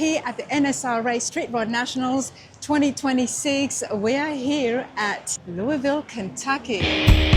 Here at the NSRA Street Rod Nationals 2026, we are here at Louisville, Kentucky.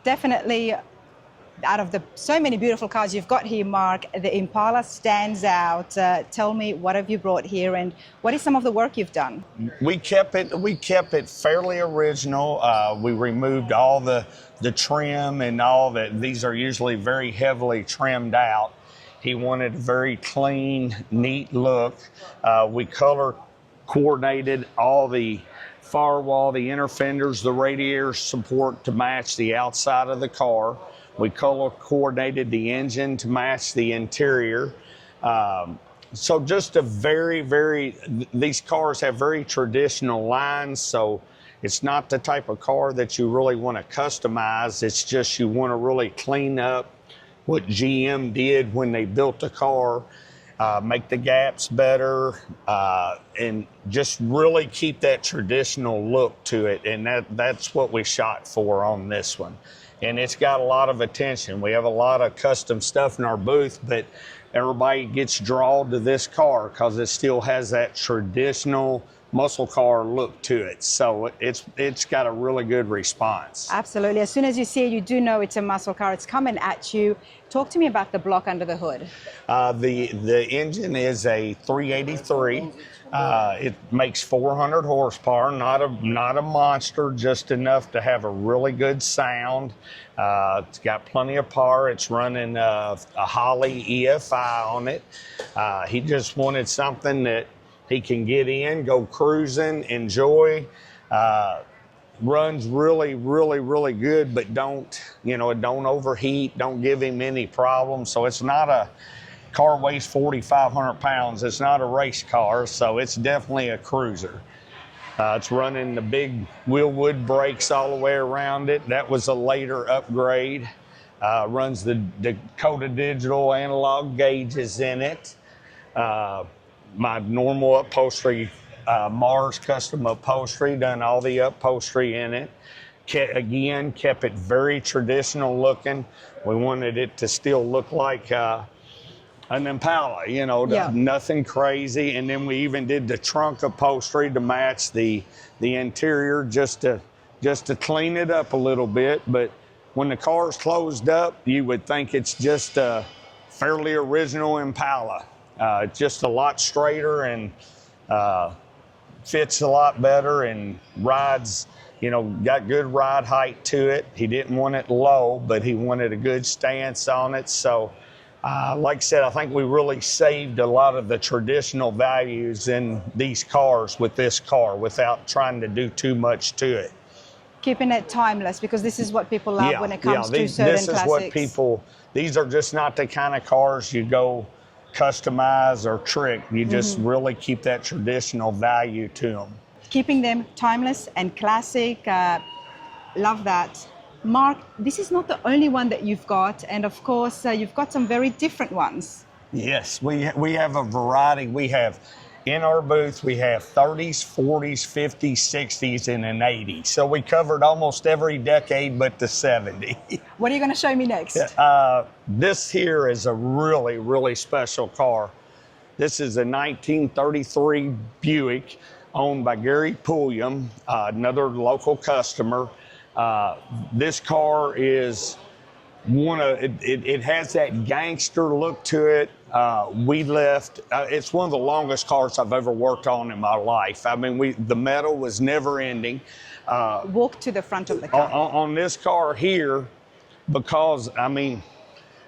Definitely, out of the so many beautiful cars you've got here, Mark, the Impala stands out. Tell me, what have you brought here, and what is some of the work you've done? We kept it fairly original. We removed all the trim and all that. These are usually very heavily trimmed out. He wanted a very clean, neat look. We color coordinated all the firewall, the inner fenders, the radiator support to match the outside of the car. We color coordinated the engine to match the interior. So just a these cars have very traditional lines, so it's not the type of car that you really want to customize. It's just you want to really clean up what GM did when they built the car. Make the gaps better, and just really keep that traditional look to it. And that's what we shot for on this one. And it's got a lot of attention. We have a lot of custom stuff in our booth, but everybody gets drawn to this car because it still has that traditional muscle car look to it. So it's got a really good response. Absolutely. As soon as you see it, you do know it's a muscle car. It's coming at you. Talk to me about the block under the hood. The engine is a 383. It makes 400 horsepower, not a monster, just enough to have a really good sound. It's got plenty of power. It's running a Holley EFI on it. He just wanted something that he can get in, go cruising, enjoy. Runs really good, but don't overheat, don't give him any problems. So it's not a car weighs 4,500 pounds. It's not a race car, so it's definitely a cruiser. It's running the big Wheelwood brakes all the way around it. That was a later upgrade. Runs the Dakota digital analog gauges in it. My normal upholstery, Mars custom upholstery, done all the upholstery in it. Again, kept it very traditional looking. We wanted it to still look like an Impala, nothing crazy. And then we even did the trunk upholstery to match the interior, just to clean it up a little bit. But when the car's closed up, you would think it's just a fairly original Impala. It's just a lot straighter and fits a lot better and rides, got good ride height to it. He didn't want it low, but he wanted a good stance on it. So, like I said, I think we really saved a lot of the traditional values in these cars with this car without trying to do too much to it. Keeping it timeless, because this is what people love when it comes to certain classics. These are just not the kind of cars you go customize or trick. You just really keep that traditional value to them. Keeping them timeless and classic. Love that. Mark, this is not the only one that you've got, and of course you've got some very different ones. Yes, we have a variety. We have in our booth, we have 30s, 40s, 50s, 60s, and an 80s. So we covered almost every decade but the 70s. What are you going to show me next? This here is a really special car. This is a 1933 Buick owned by Gary Pulliam, another local customer. This car is it has that gangster look to it. It's one of the longest cars I've ever worked on in my life. I mean, the metal was never ending. Walk to the front of the car. On this car here, because, I mean,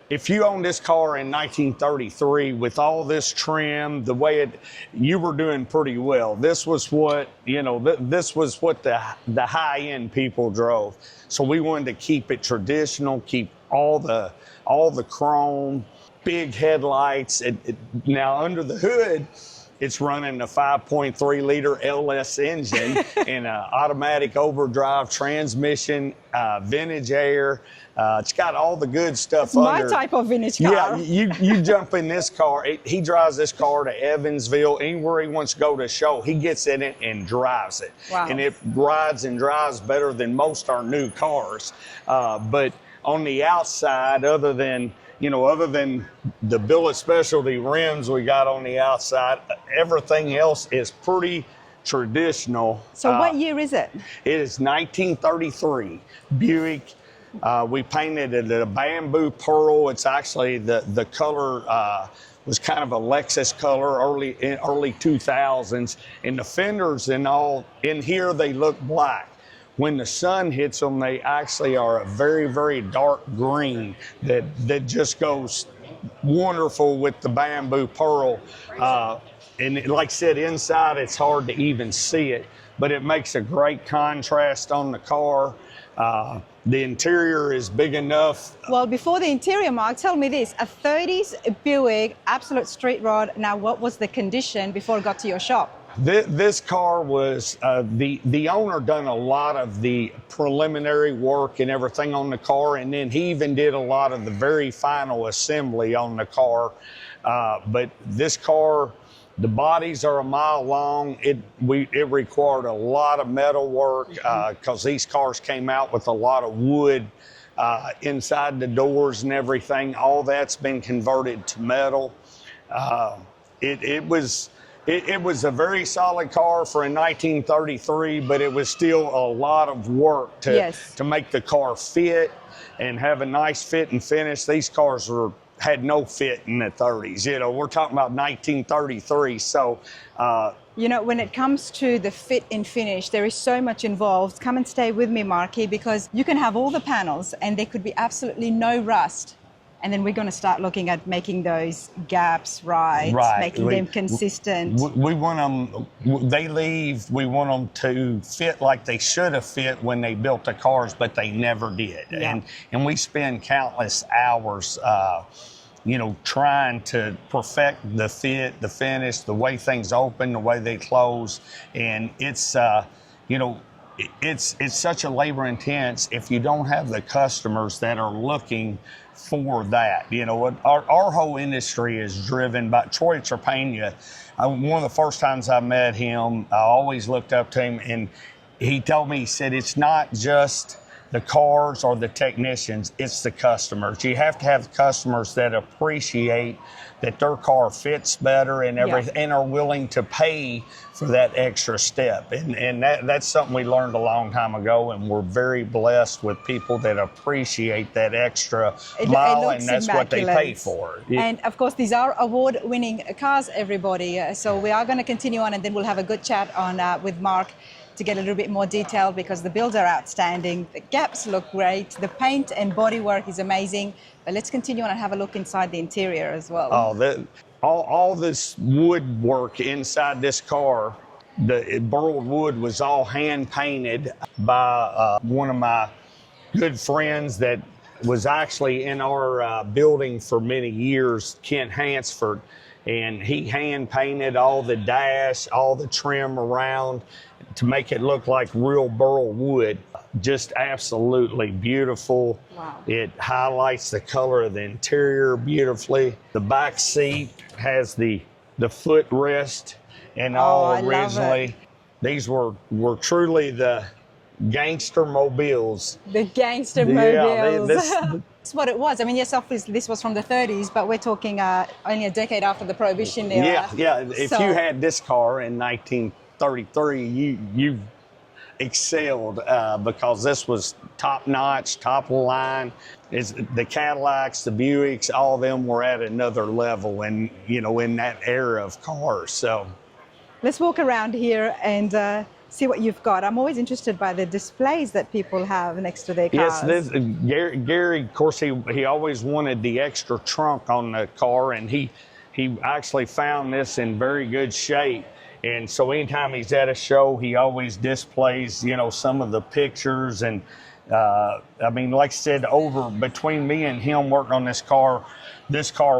if you owned this car in 1933 with all this trim, the way you were doing pretty well. This was what, this was what the high-end people drove. So we wanted to keep it traditional, keep all the chrome, big headlights. Now under the hood, it's running a 5.3 liter LS engine and an automatic overdrive transmission, vintage air. It's got all the good stuff under. My type of vintage car. Yeah, you jump in this car. He drives this car to Evansville, anywhere he wants to go to show. He gets in it and drives it. Wow. And it rides and drives better than most our new cars. But on the outside, other than the billet specialty rims we got on the outside, everything else is pretty traditional. So what year is it? It is 1933 Buick. We painted it a bamboo pearl. It's actually the color was kind of a Lexus color, early 2000s, and the fenders and all in here, they look black. When the sun hits them, they actually are a very, very dark green that just goes wonderful with the bamboo pearl. And like I said, inside it's hard to even see it, but it makes a great contrast on the car. The interior is big enough. Well, before the interior, Mark, tell me this, a 30s Buick, absolute street rod. Now, what was the condition before it got to your shop? This car was, the owner done a lot of the preliminary work and everything on the car, and then he even did a lot of the very final assembly on the car. But this car, the bodies are a mile long. It required a lot of metal work because these cars came out with a lot of wood inside the doors and everything. All that's been converted to metal. It was a very solid car for a 1933, but it was still a lot of work to make the car fit and have a nice fit and finish. These cars had no fit in the 30s. We're talking about 1933. So, when it comes to the fit and finish, there is so much involved. Come and stay with me, Marky, because you can have all the panels and there could be absolutely no rust. And then we're going to start looking at making those gaps right. Making them consistent. We want them, we want them to fit like they should have fit when they built the cars, but they never did. Yeah. And we spend countless hours, trying to perfect the fit, the finish, the way things open, the way they close. And it's, it's such a labor intense if you don't have the customers that are looking for that. Our whole industry is driven by Troy Trepagna. One of the first times I met him, I always looked up to him, and he told me, he said, it's not just the cars or the technicians, it's the customers. You have to have customers that appreciate that their car fits better and everything, and are willing to pay for that extra step. And that's something we learned a long time ago, and we're very blessed with people that appreciate that extra mile, and that's what they pay for. And of course, these are award-winning cars, everybody. So we are going to continue on, and then we'll have a good chat on with Mark to get a little bit more detail, because the builds are outstanding, the gaps look great, the paint and bodywork is amazing. But let's continue on and have a look inside the interior as well. All this woodwork inside this car, the burled wood was all hand painted by one of my good friends that was actually in our building for many years, Kent Hansford. And he hand painted all the dash, all the trim around to make it look like real burl wood. Just absolutely beautiful. Wow. It highlights the color of the interior beautifully. The back seat has the footrest and all originally. These were truly the gangster mobiles. The gangster mobiles. That's what it was. I mean, yes, obviously this was from the 30s, but we're talking only a decade after the Prohibition era. Yeah. If you had this car in 1933, you excelled because this was top notch, top of the line. The Cadillacs, the Buicks, all of them were at another level, and in that era of cars. So let's walk around here and see what you've got. I'm always interested by the displays that people have next to their cars. Yes, Gary, of course, he always wanted the extra trunk on the car, and he actually found this in very good shape. And so anytime he's at a show, he always displays, you know, some of the pictures. And I mean, like I said, between me and him working on this car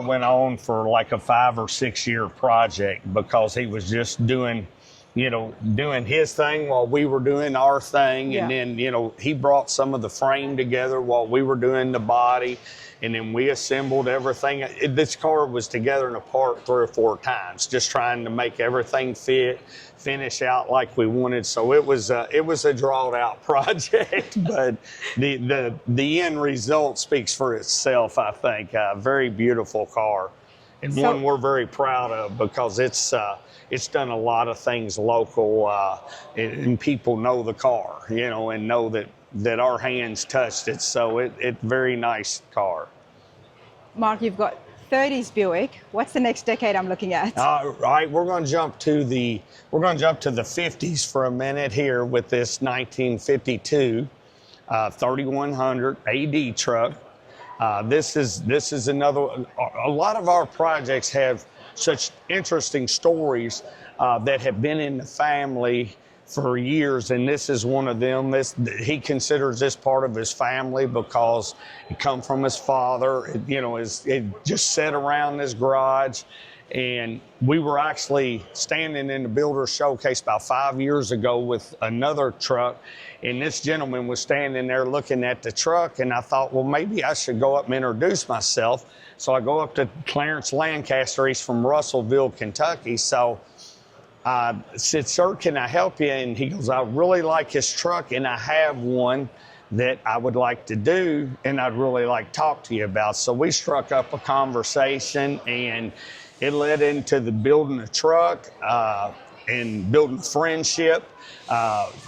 went on for like a 5 or 6 year project, because he was just doing his thing while we were doing our thing. Yeah. And then, you know, he brought some of the frame together while we were doing the body. And then we assembled everything. This car was together and apart 3 or 4 times, just trying to make everything fit, finish out like we wanted. So it was a drawn out project, but the end result speaks for itself, I think. A very beautiful car, and one we're very proud of, because it's done a lot of things local, and people know the car, you know, and know that our hands touched it. So it's very nice car. Mark, you've got 30s Buick. What's the next decade I'm looking at? All right, we're going to jump to the 50s for a minute here with this 1952 3100 AD truck. This is another. A lot of our projects have such interesting stories that have been in the family for years, and this is one of them. He considers this part of his family because it come from his father. It just sat around his garage, and we were actually standing in the Builder's Showcase about 5 years ago with another truck, and this gentleman was standing there looking at the truck, and I thought, well, maybe I should go up and introduce myself. So I go up to Clarence Lancaster. He's from Russellville, Kentucky. So I said, sir, can I help you? And he goes, I really like his truck, and I have one that I would like to do, and I'd really like to talk to you about. So we struck up a conversation, and it led into the building a truck and building friendship.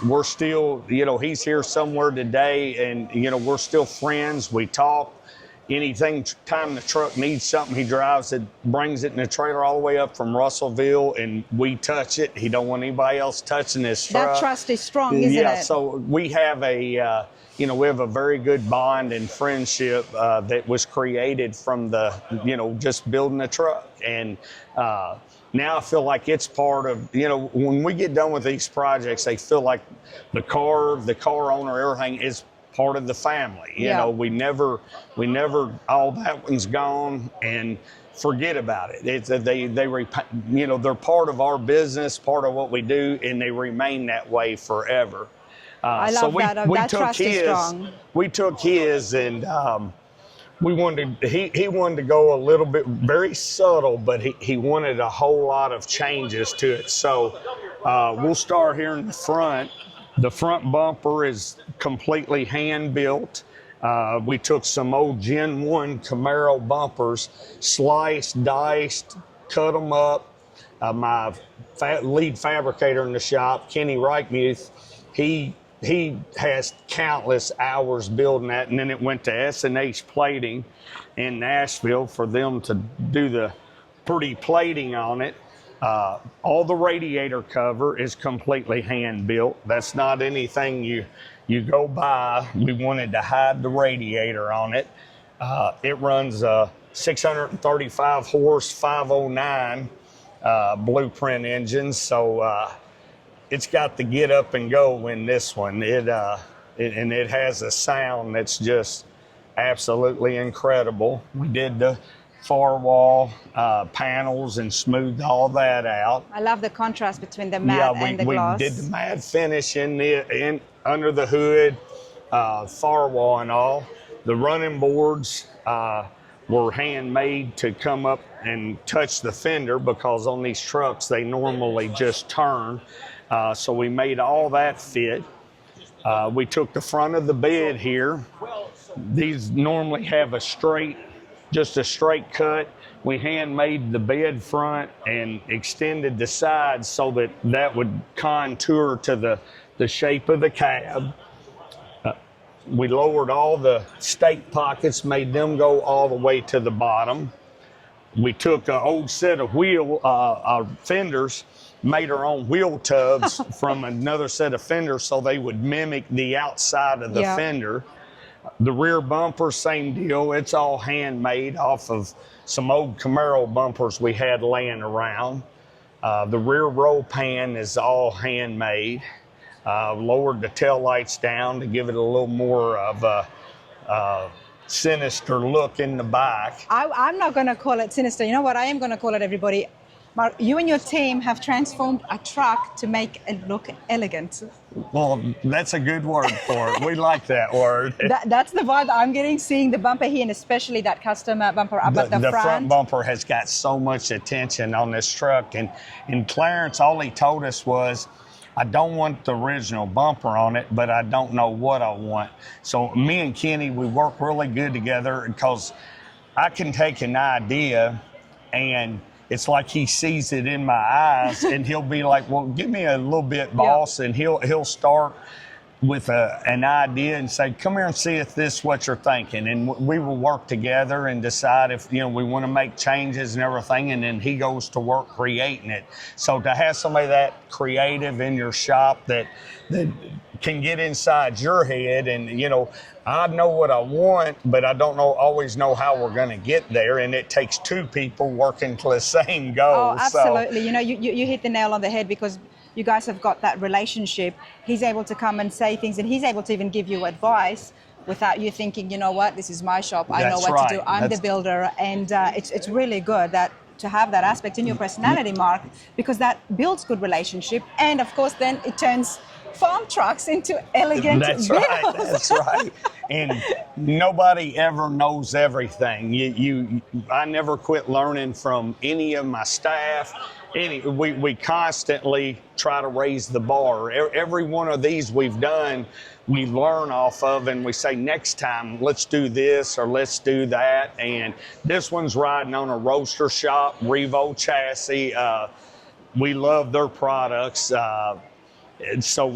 We're still, he's here somewhere today, and, we're still friends. We talk. Time the truck needs something, he drives it, brings it in a trailer all the way up from Russellville, and we touch it. He don't want anybody else touching this truck. That trust is strong, isn't it? Yeah, so we have we have a very good bond and friendship that was created from just building a truck. And now I feel like it's part of, when we get done with these projects, they feel like the car owner, everything is part of the family. We never, all that one's gone and forget about it. They're part of our business, part of what we do, and they remain that way forever. I love that. That trust is strong. We took his, and he wanted to go a little bit, very subtle, but he wanted a whole lot of changes to it. So we'll start here in the front. The front bumper is completely hand-built. We took some old Gen 1 Camaro bumpers, sliced, diced, cut them up. My lead fabricator in the shop, Kenny Reichmuth, he has countless hours building that, and then it went to S&H Plating in Nashville for them to do the pretty plating on it. All the radiator cover is completely hand-built. That's not anything you go buy. We wanted to hide the radiator on it. It runs a 635 horse 509 blueprint engine, so it's got the get up and go in this one. It has a sound that's just absolutely incredible. We did the firewall panels and smoothed all that out. I love the contrast between the matte and the gloss. We did the matte finish under the hood, firewall and all. The running boards were handmade to come up and touch the fender, because on these trucks they normally just turn. So we made all that fit. We took the front of the bed here. These normally have just a straight cut. We handmade the bed front and extended the sides so that would contour to the shape of the cab. We lowered all the stake pockets, made them go all the way to the bottom. We took an old set of fenders made her own wheel tubs from another set of fenders so they would mimic the outside of the fender. The rear bumper, same deal. It's all handmade off of some old Camaro bumpers we had laying around. The rear roll pan is all handmade. Lowered the tail lights down to give it a little more of a sinister look in the back. I'm not going to call it sinister. You know what I am going to call it, everybody? Mark, you and your team have transformed a truck to make it look elegant. Well, that's a good word for it. We like that word. That's the vibe I'm getting, seeing the bumper here, and especially that custom bumper up at the front. Bumper has got so much attention on this truck. And Clarence, all he told us was, I don't want the original bumper on it, but I don't know what I want. So me and Kenny, we work really good together because I can take an idea and it's like he sees it in my eyes and he'll be like, well, give me a little bit, boss. And he'll start with an idea and say, come here and see if this is what you're thinking. And we will work together and decide if, we want to make changes and everything. And then he goes to work creating it. So to have somebody that creative in your shop that can get inside your head and, I know what I want, but I don't always know how we're going to get there. And it takes two people working to the same goal. Oh, absolutely. So, you hit the nail on the head because you guys have got that relationship. He's able to come and say things, and he's able to even give you advice without you thinking, you know what, this is my shop. I know what to do. I'm the builder. And it's really good to have that aspect in your personality, Mark, because that builds good relationship. And of course, then it turns farm trucks into elegant That's builds. right. That's right. And nobody ever knows everything. I never quit learning from any of my staff. We constantly try to raise the bar. Every one of these we've done, we learn off of, and we say next time, let's do this or let's do that. And this one's riding on a Roadster Shop Revo chassis. We love their products. And so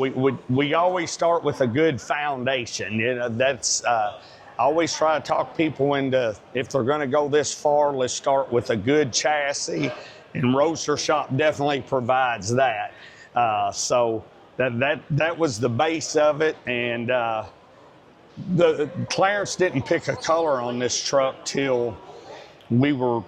we always start with a good foundation. That's I always try to talk people into, if they're going to go this far, let's start with a good chassis. And Roadster Shop definitely provides that. So that was the base of it. And the Clarence didn't pick a color on this truck till we were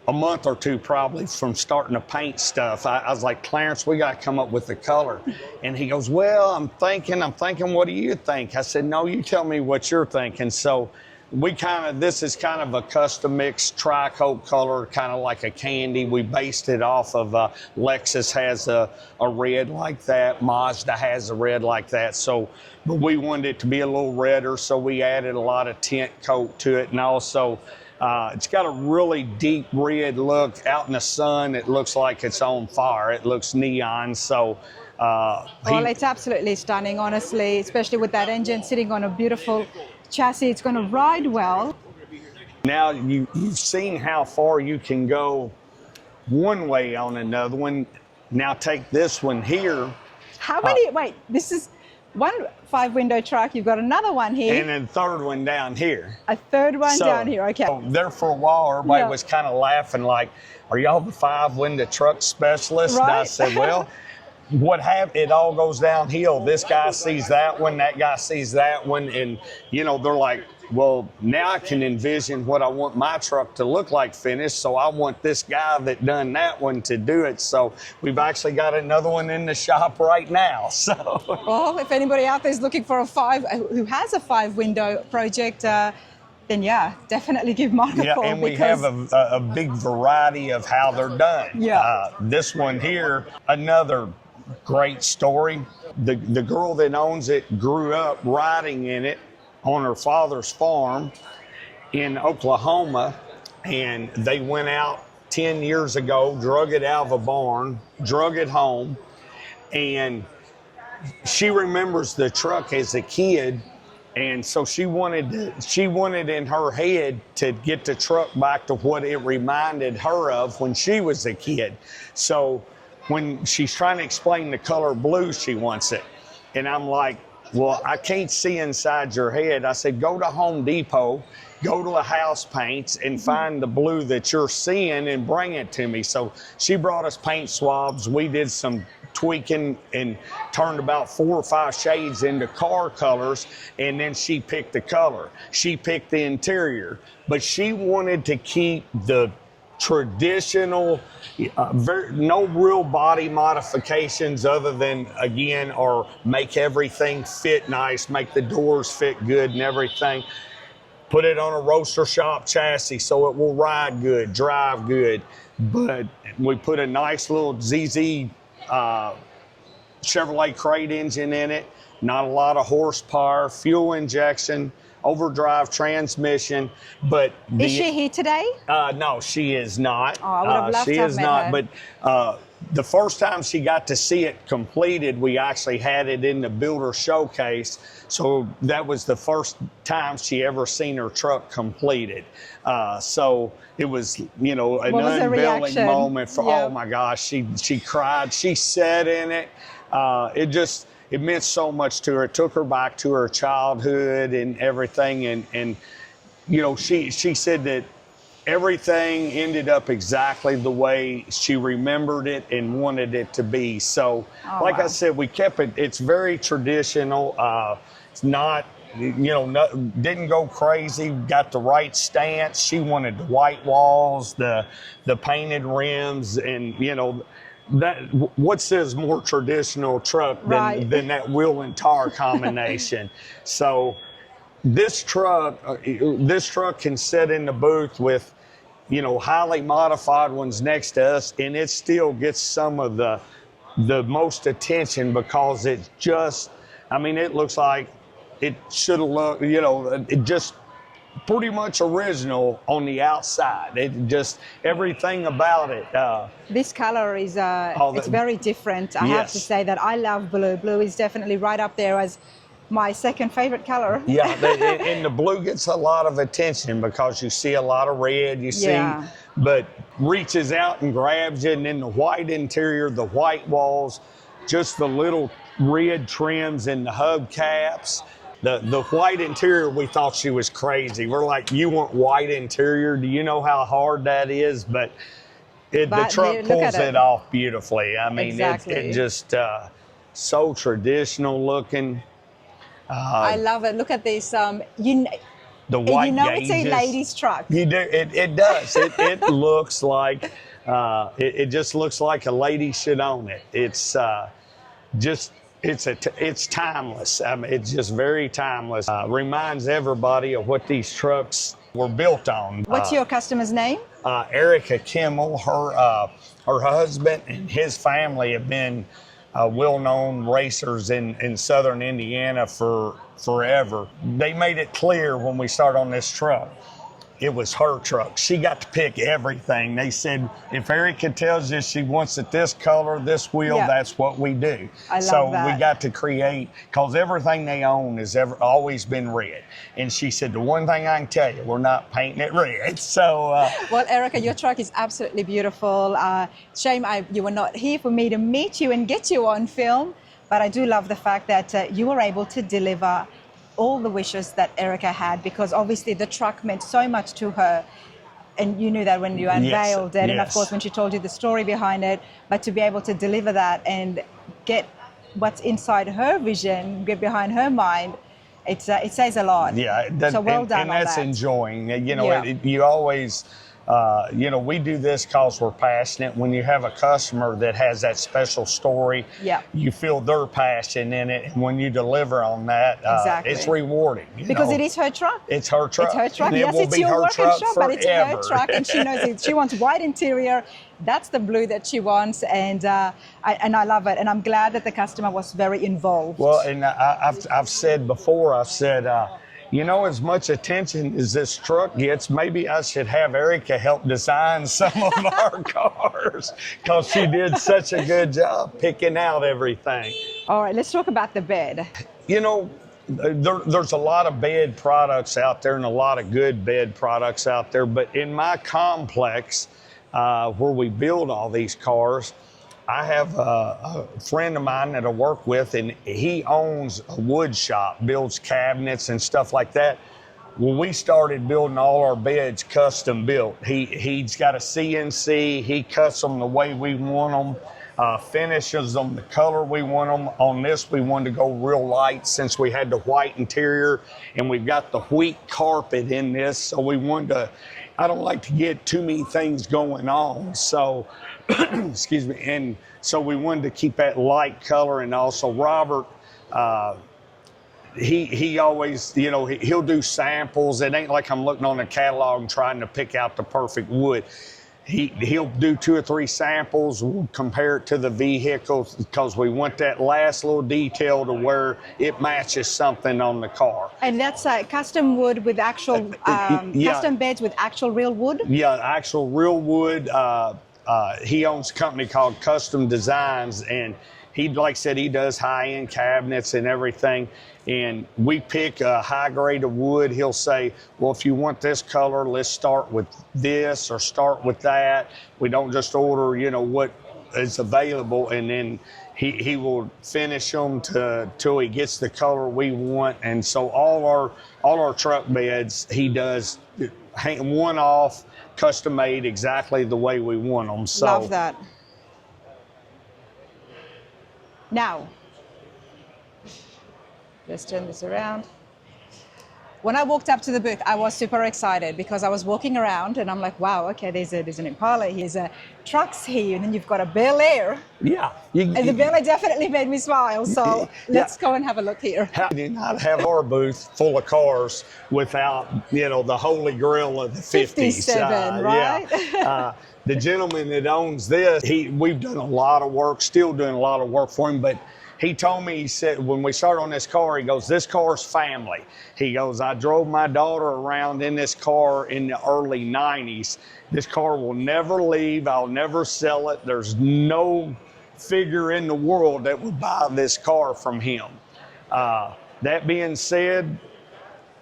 a month or two probably from starting to paint stuff. I was like, Clarence, we got to come up with a color. And he goes, well, I'm thinking, what do you think? I said, no, you tell me what you're thinking. So this is kind of a custom mixed tri-coat color, kind of like a candy. We based it off of Lexus has a red like that. Mazda has a red like that. So, but we wanted it to be a little redder, so we added a lot of tint coat to it. And also, it's got a really deep red look. Out in the sun, it looks like it's on fire. It looks neon. So, well, it's absolutely stunning, honestly, especially with that engine sitting on a beautiful chassis. It's going to ride well. Now you've seen how far you can go one way on another one. Now take this one here. How many? Wait, this is one 5-window truck. You've got another one here. And then third one down here. A third one down here, okay. So there for a while, everybody was kind of laughing like, are y'all the 5-window truck specialists? Right. And I said, well, it all goes downhill. This guy sees that one, that guy sees that one, and they're like, well, now I can envision what I want my truck to look like finished, so I want this guy that done that one to do it. So we've actually got another one in the shop right now. So, well, if anybody out there is looking for who has a 5-window project, then yeah, definitely give Mark a call. And we have a big variety of how they're done. Yeah. This one here, another great story. The girl that owns it grew up riding in it on her father's farm in Oklahoma, and they went out 10 years ago, drug it out of a barn, drug it home, and she remembers the truck as a kid, and so she wanted in her head to get the truck back to what it reminded her of when she was a kid. So when she's trying to explain the color blue, she wants it. And I'm like, Well, I can't see inside your head. I said, go to Home Depot, go to the house paints and find the blue that you're seeing and bring it to me. So she brought us paint swabs. We did some tweaking and turned about 4 or 5 shades into car colors, and then she picked the color. She picked the interior, but she wanted to keep the traditional, no real body modifications other than, again, or make everything fit nice, make the doors fit good and everything. Put it on a roaster shop chassis so it will ride good, drive good. But we put a nice little ZZ Chevrolet crate engine in it, not a lot of horsepower, fuel injection, overdrive transmission. But is she here today? No, she is not. Oh, I would have loved to have met her. But the first time she got to see it completed, we actually had it in the builder showcase. So that was the first time she ever seen her truck completed. So it was, you know, an unveiling moment for, oh my gosh, she cried, she sat in it. It meant so much to her. It took her back to her childhood and everything. And you know, she said that everything ended up exactly the way she remembered it and wanted it to be. So, I said, we kept it. It's very traditional. It's not, you know, didn't go crazy. Got the right stance. She wanted the white walls, the painted rims, and you know. What says more traditional truck than that wheel and tar combination? So this truck can sit in the booth with, you know, highly modified ones next to us, and it still gets some of the most attention because it just, I mean, it looks like it should have looked, you know, it just pretty much original on the outside. It just, everything about it. This color is, it's very different. I have to say that I love blue. Blue is definitely right up there as my second favorite color. Yeah, and the blue gets a lot of attention because you see a lot of red, but reaches out and grabs you, and then the white interior, the white walls, just the little red trims in the hubcaps. The white interior, we thought she was crazy. We're like, you want white interior? Do you know how hard that is? But the truck pulls it off beautifully. I mean, it just so traditional looking. I love it. Look at this. The white gauges. It's a lady's truck. You do. It does. It looks like it just looks like a lady should own it. It's just. It's timeless. I mean, it's just very timeless. Reminds everybody of what these trucks were built on. What's your customer's name? Erica Kimmel. Her husband and his family have been well-known racers in southern Indiana for forever. They made it clear when we started on this truck, it was her truck. She got to pick everything. They said, if Erica tells you she wants it this color, this wheel, that's what we do. I love that. We got to create, because everything they own has always been red. And she said, the one thing I can tell you, we're not painting it red. So. Well, Erica, your truck is absolutely beautiful. Shame you were not here for me to meet you and get you on film. But I do love the fact that you were able to deliver all the wishes that Erica had, because obviously the truck meant so much to her, and you knew that when you unveiled it, and of course when she told you the story behind it. But to be able to deliver that and get what's inside her vision, get behind her mind, it says a lot. Yeah, so well done. And that's enjoying. You know, you always. You know, we do this because we're passionate. When you have a customer that has that special story, you feel their passion in it. And when you deliver on that, it's rewarding. Because it is her truck. It's her truck. It's her truck. And yes, it's your workshop, but it's her truck, and she knows it. She wants white interior. That's the blue that she wants, and I love it. And I'm glad that the customer was very involved. Well, and I've said before, you know, as much attention as this truck gets, maybe I should have Erica help design some of our cars, because she did such a good job picking out everything. All right, let's talk about the bed. You know, there's a lot of bed products out there and a lot of good bed products out there, but in my complex, where we build all these cars, I have a friend of mine that I work with, and he owns a wood shop, builds cabinets and stuff like that. When we started building all our beds custom built, he's got a CNC. He cuts them the way we want them, finishes them the color we want them. On this, we wanted to go real light since we had the white interior, and we've got the wheat carpet in this. So we wanted to, I don't like to get too many things going on. So, excuse me. And so we wanted to keep that light color. And also Robert, he always, you know, he'll do samples. It ain't like I'm looking on the catalog and trying to pick out the perfect wood. He'll do 2 or 3 samples. We'll compare it to the vehicle because we want that last little detail to where it matches something on the car. And that's custom wood with actual, custom beds with actual real wood? Yeah, actual real wood. He owns a company called Custom Designs, and he, like I said, he does high-end cabinets and everything. And we pick a high grade of wood. He'll say, well, if you want this color, let's start with this or start with that. We don't just order, you know, what is available, and then he will finish them till he gets the color we want. And so all our truck beds, he does hang one off, custom made exactly the way we want them. So love that. Now, let's turn this around. When I walked up to the booth, I was super excited because I was walking around and I'm like, wow, okay, there's an Impala, here's trucks here, and then you've got a Bel Air. Yeah. And the Bel Air definitely made me smile, so let's go and have a look here. How do you not have our booth full of cars without, you know, the holy grail of the 50s? 57, right? Yeah. The gentleman that owns this, we've done a lot of work, still doing a lot of work for him, but he told me, he said, when we started on this car, he goes, this car's family. He goes, I drove my daughter around in this car in the early 90s. This car will never leave. I'll never sell it. There's no figure in the world that would buy this car from him. That being said,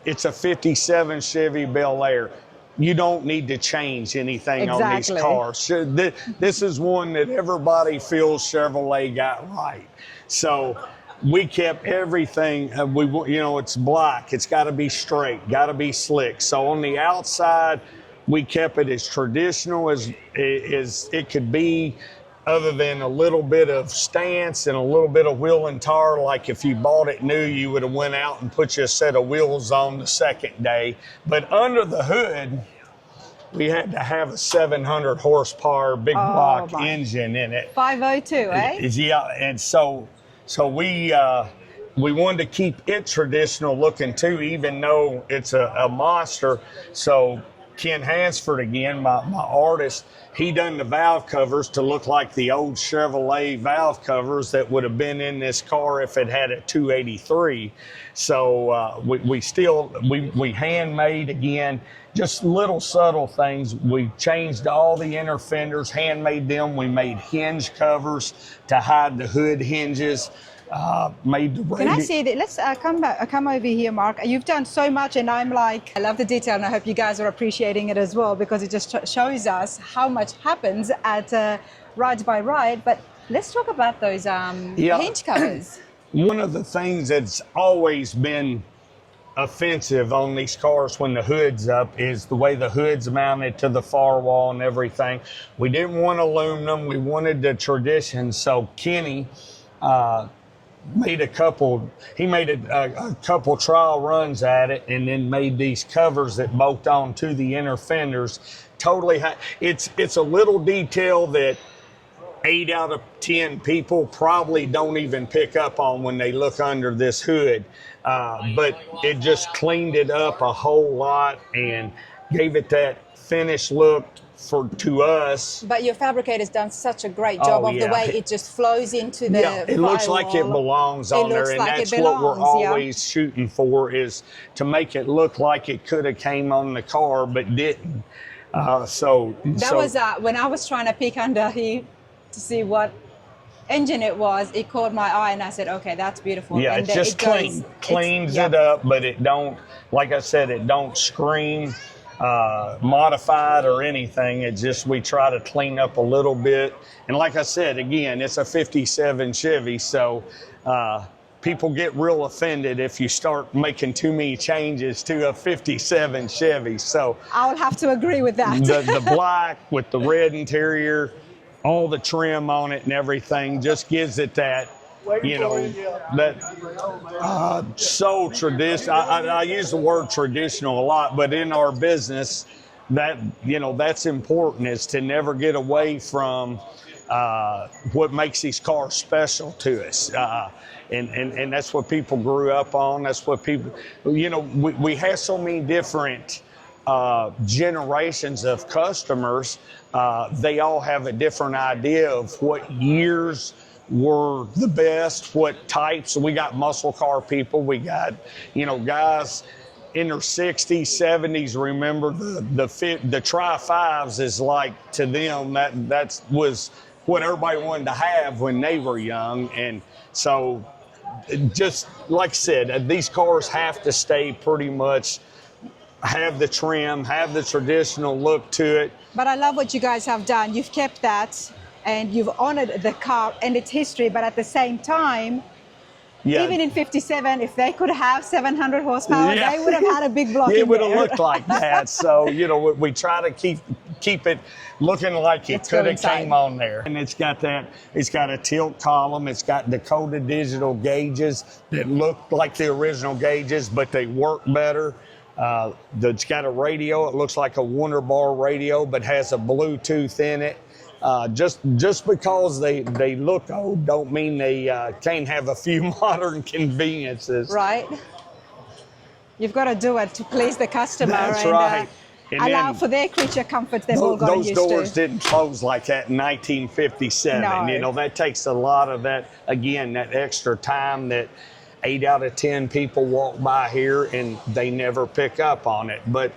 it's a 57 Chevy Bel Air. You don't need to change anything on these cars. This is one that everybody feels Chevrolet got right. So we kept everything, you know, it's black, it's got to be straight, got to be slick. So on the outside, we kept it as traditional as it could be, other than a little bit of stance and a little bit of wheel and tire. Like if you bought it new, you would have went out and put you a set of wheels on the second day. But under the hood, we had to have a 700 horsepower big block engine in it. 502, eh? Yeah, and so we wanted to keep it traditional looking too, even though it's a monster. So Ken Hansford again, my artist, he done the valve covers to look like the old Chevrolet valve covers that would have been in this car if it had a 283. So we handmade again, just little subtle things. We changed all the inner fenders, handmade them. We made hinge covers to hide the hood hinges. Made the Can I see that? Let's come over here, Mark. You've done so much, and I'm like, I love the detail, and I hope you guys are appreciating it as well, because it just shows us how much happens at Ride by Ride. But let's talk about those hinge covers. One of the things that's always been offensive on these cars when the hood's up is the way the hood's mounted to the firewall and everything. We didn't want aluminum. We wanted the tradition. So Kenny made a couple trial runs at it, and then made these covers that bolt on to the inner fenders. Totally, it's a little detail that 8 out of 10 people probably don't even pick up on when they look under this hood. But it just cleaned it up a whole lot and gave it that finished look to us. But your fabricator's done such a great job of the way it just flows into the it firewall. Looks like it belongs on there, and that's what we're always shooting for, is to make it look like it could have came on the car but didn't. Was when I was trying to peek under here to see what engine it was, it caught my eye, and I said, okay, that's beautiful. Yeah, and it just cleans it up, but it don't, like I said, it don't scream. modified or anything. It's just we try to clean up a little bit. And like I said, again, it's a 57 Chevy, so people get real offended if you start making too many changes to a 57 Chevy. So I'll have to agree with that. the black with the red interior, all the trim on it and everything just gives it that, you know, that so traditional. I use the word traditional a lot, but in our business, that, you know, that's important, is to never get away from what makes these cars special to us. And that's what people grew up on. That's what people, you know, we have so many different generations of customers. They all have a different idea of what years were the best, what types. We got muscle car people. We got, you know, guys in their 60s, 70s. Remember the Tri-5s is like, to them, that was what everybody wanted to have when they were young. And so, just like I said, these cars have to stay pretty much, have the trim, have the traditional look to it. But I love what you guys have done. You've kept that, and you've honored the car and its history, but at the same time, even in 57, if they could have 700 horsepower, they would have had a big block in there. It would have looked like that. So, you know, we try to keep it looking like it could have came on there. And it's got a tilt column. It's got Dakota digital gauges that look like the original gauges, but they work better. It's got a radio. It looks like a Wonder Bar radio, but has a Bluetooth in it. Just because they look old don't mean they can't have a few modern conveniences. Right. You've got to do it to please the customer. That's and, right. And allow for their creature comfort they've all gotten used to. Those doors didn't close like that in 1957. No. You know, that takes a lot of that, again, that extra time that 8 out of 10 people walk by here and they never pick up on it. But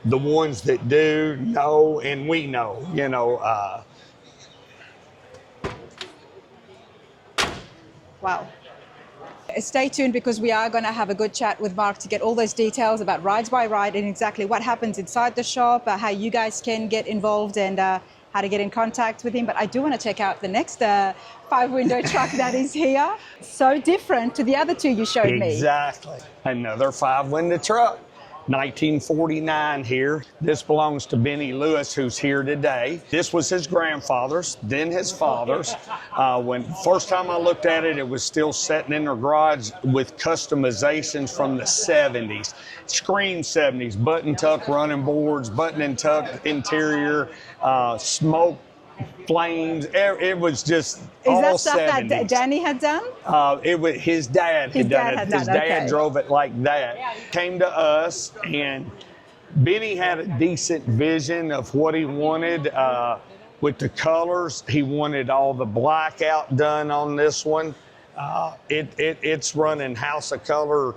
the ones that do know, and we know, you know. Wow. Stay tuned, because we are going to have a good chat with Mark to get all those details about Rides by Ride and exactly what happens inside the shop, how you guys can get involved, and how to get in contact with him. But I do want to check out the next 5-window truck that is here. So different to the other two you showed me. Exactly. Another 5-window truck. 1949 here. This belongs to Benny Lewis, who's here today. This was his grandfather's, then his father's. When first time I looked at it, it was still sitting in their garage with customizations from the 70s. Scream 70s, button tuck running boards, button and tuck interior, smoke, flames. It was just all 70s. Is that stuff that Danny had done? It was his dad had done it. His dad drove it like that. Came to us, and Benny had a decent vision of what he wanted with the colors. He wanted all the black done on this one. It's running House of Color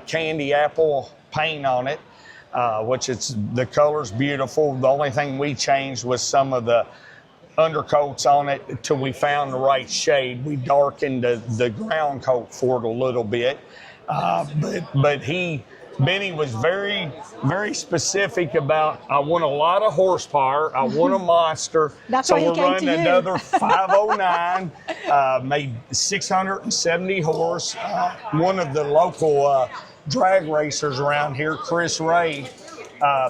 candy apple paint on it, which the color's beautiful. The only thing we changed was some of the undercoats on it till we found the right shade. We darkened the ground coat for it a little bit, but Benny was very, very specific about, I want a lot of horsepower, I want a monster. That's so why he we're came running to you. another 509, made 670 horse. One of the local drag racers around here, Chris Ray,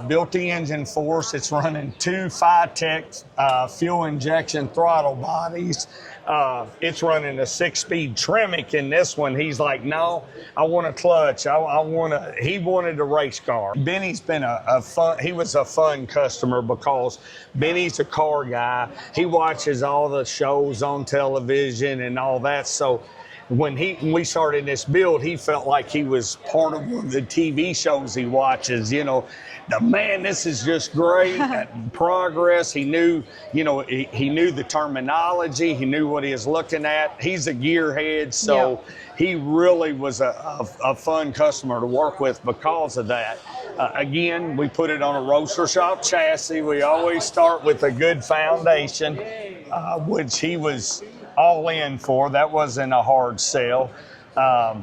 built the engine for us. It's running 2 Phytech fuel injection throttle bodies. It's running a 6-speed Tremec in this one. He's like, no, I want a clutch. He wanted a race car. Benny's been he was a fun customer because Benny's a car guy. He watches all the shows on television and all that. So when we started this build, he felt like he was part of one of the TV shows he watches. You know, man, this is just great. Progress. He knew, you know, he knew the terminology. He knew what he was looking at. He's a gearhead, so he really was a fun customer to work with because of that. Again, we put it on a roaster shop chassis. We always start with a good foundation, which he was all in for. That wasn't a hard sell.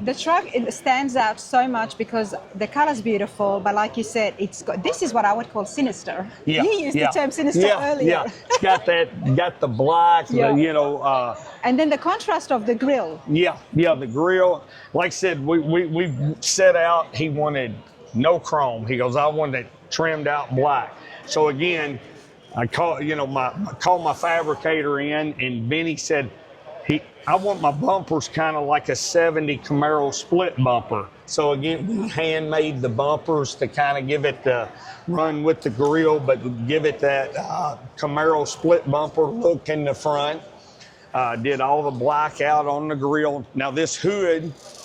The truck, it stands out so much because the color's beautiful, but like you said, this is what I would call sinister. Yeah, You used the term sinister earlier. Yeah, it's got the black, the, and then the contrast of the grill. Yeah, the grill. Like I said, we set out, he wanted no chrome. He goes, I want it trimmed out black. So again, I called my fabricator in, and Benny said, I want my bumpers kind of like a 70 Camaro split bumper. So again, we handmade the bumpers to kind of give it the run with the grill, but give it that Camaro split bumper look in the front. Did all the black out on the grill. Now these hoods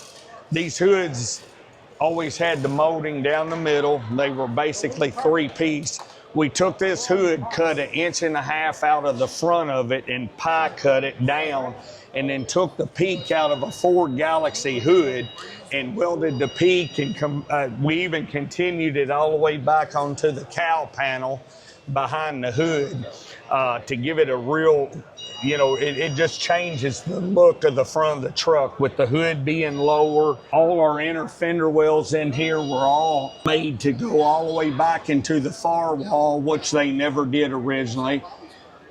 always had the molding down the middle. They were basically 3-piece. We took this hood, cut 1.5 inches out of the front of it and pie cut it down, and then took the peak out of a Ford Galaxy hood and welded the peak, and we even continued it all the way back onto the cowl panel behind the hood to give it a real, it just changes the look of the front of the truck with the hood being lower. All our inner fender wells in here were all made to go all the way back into the firewall, which they never did originally.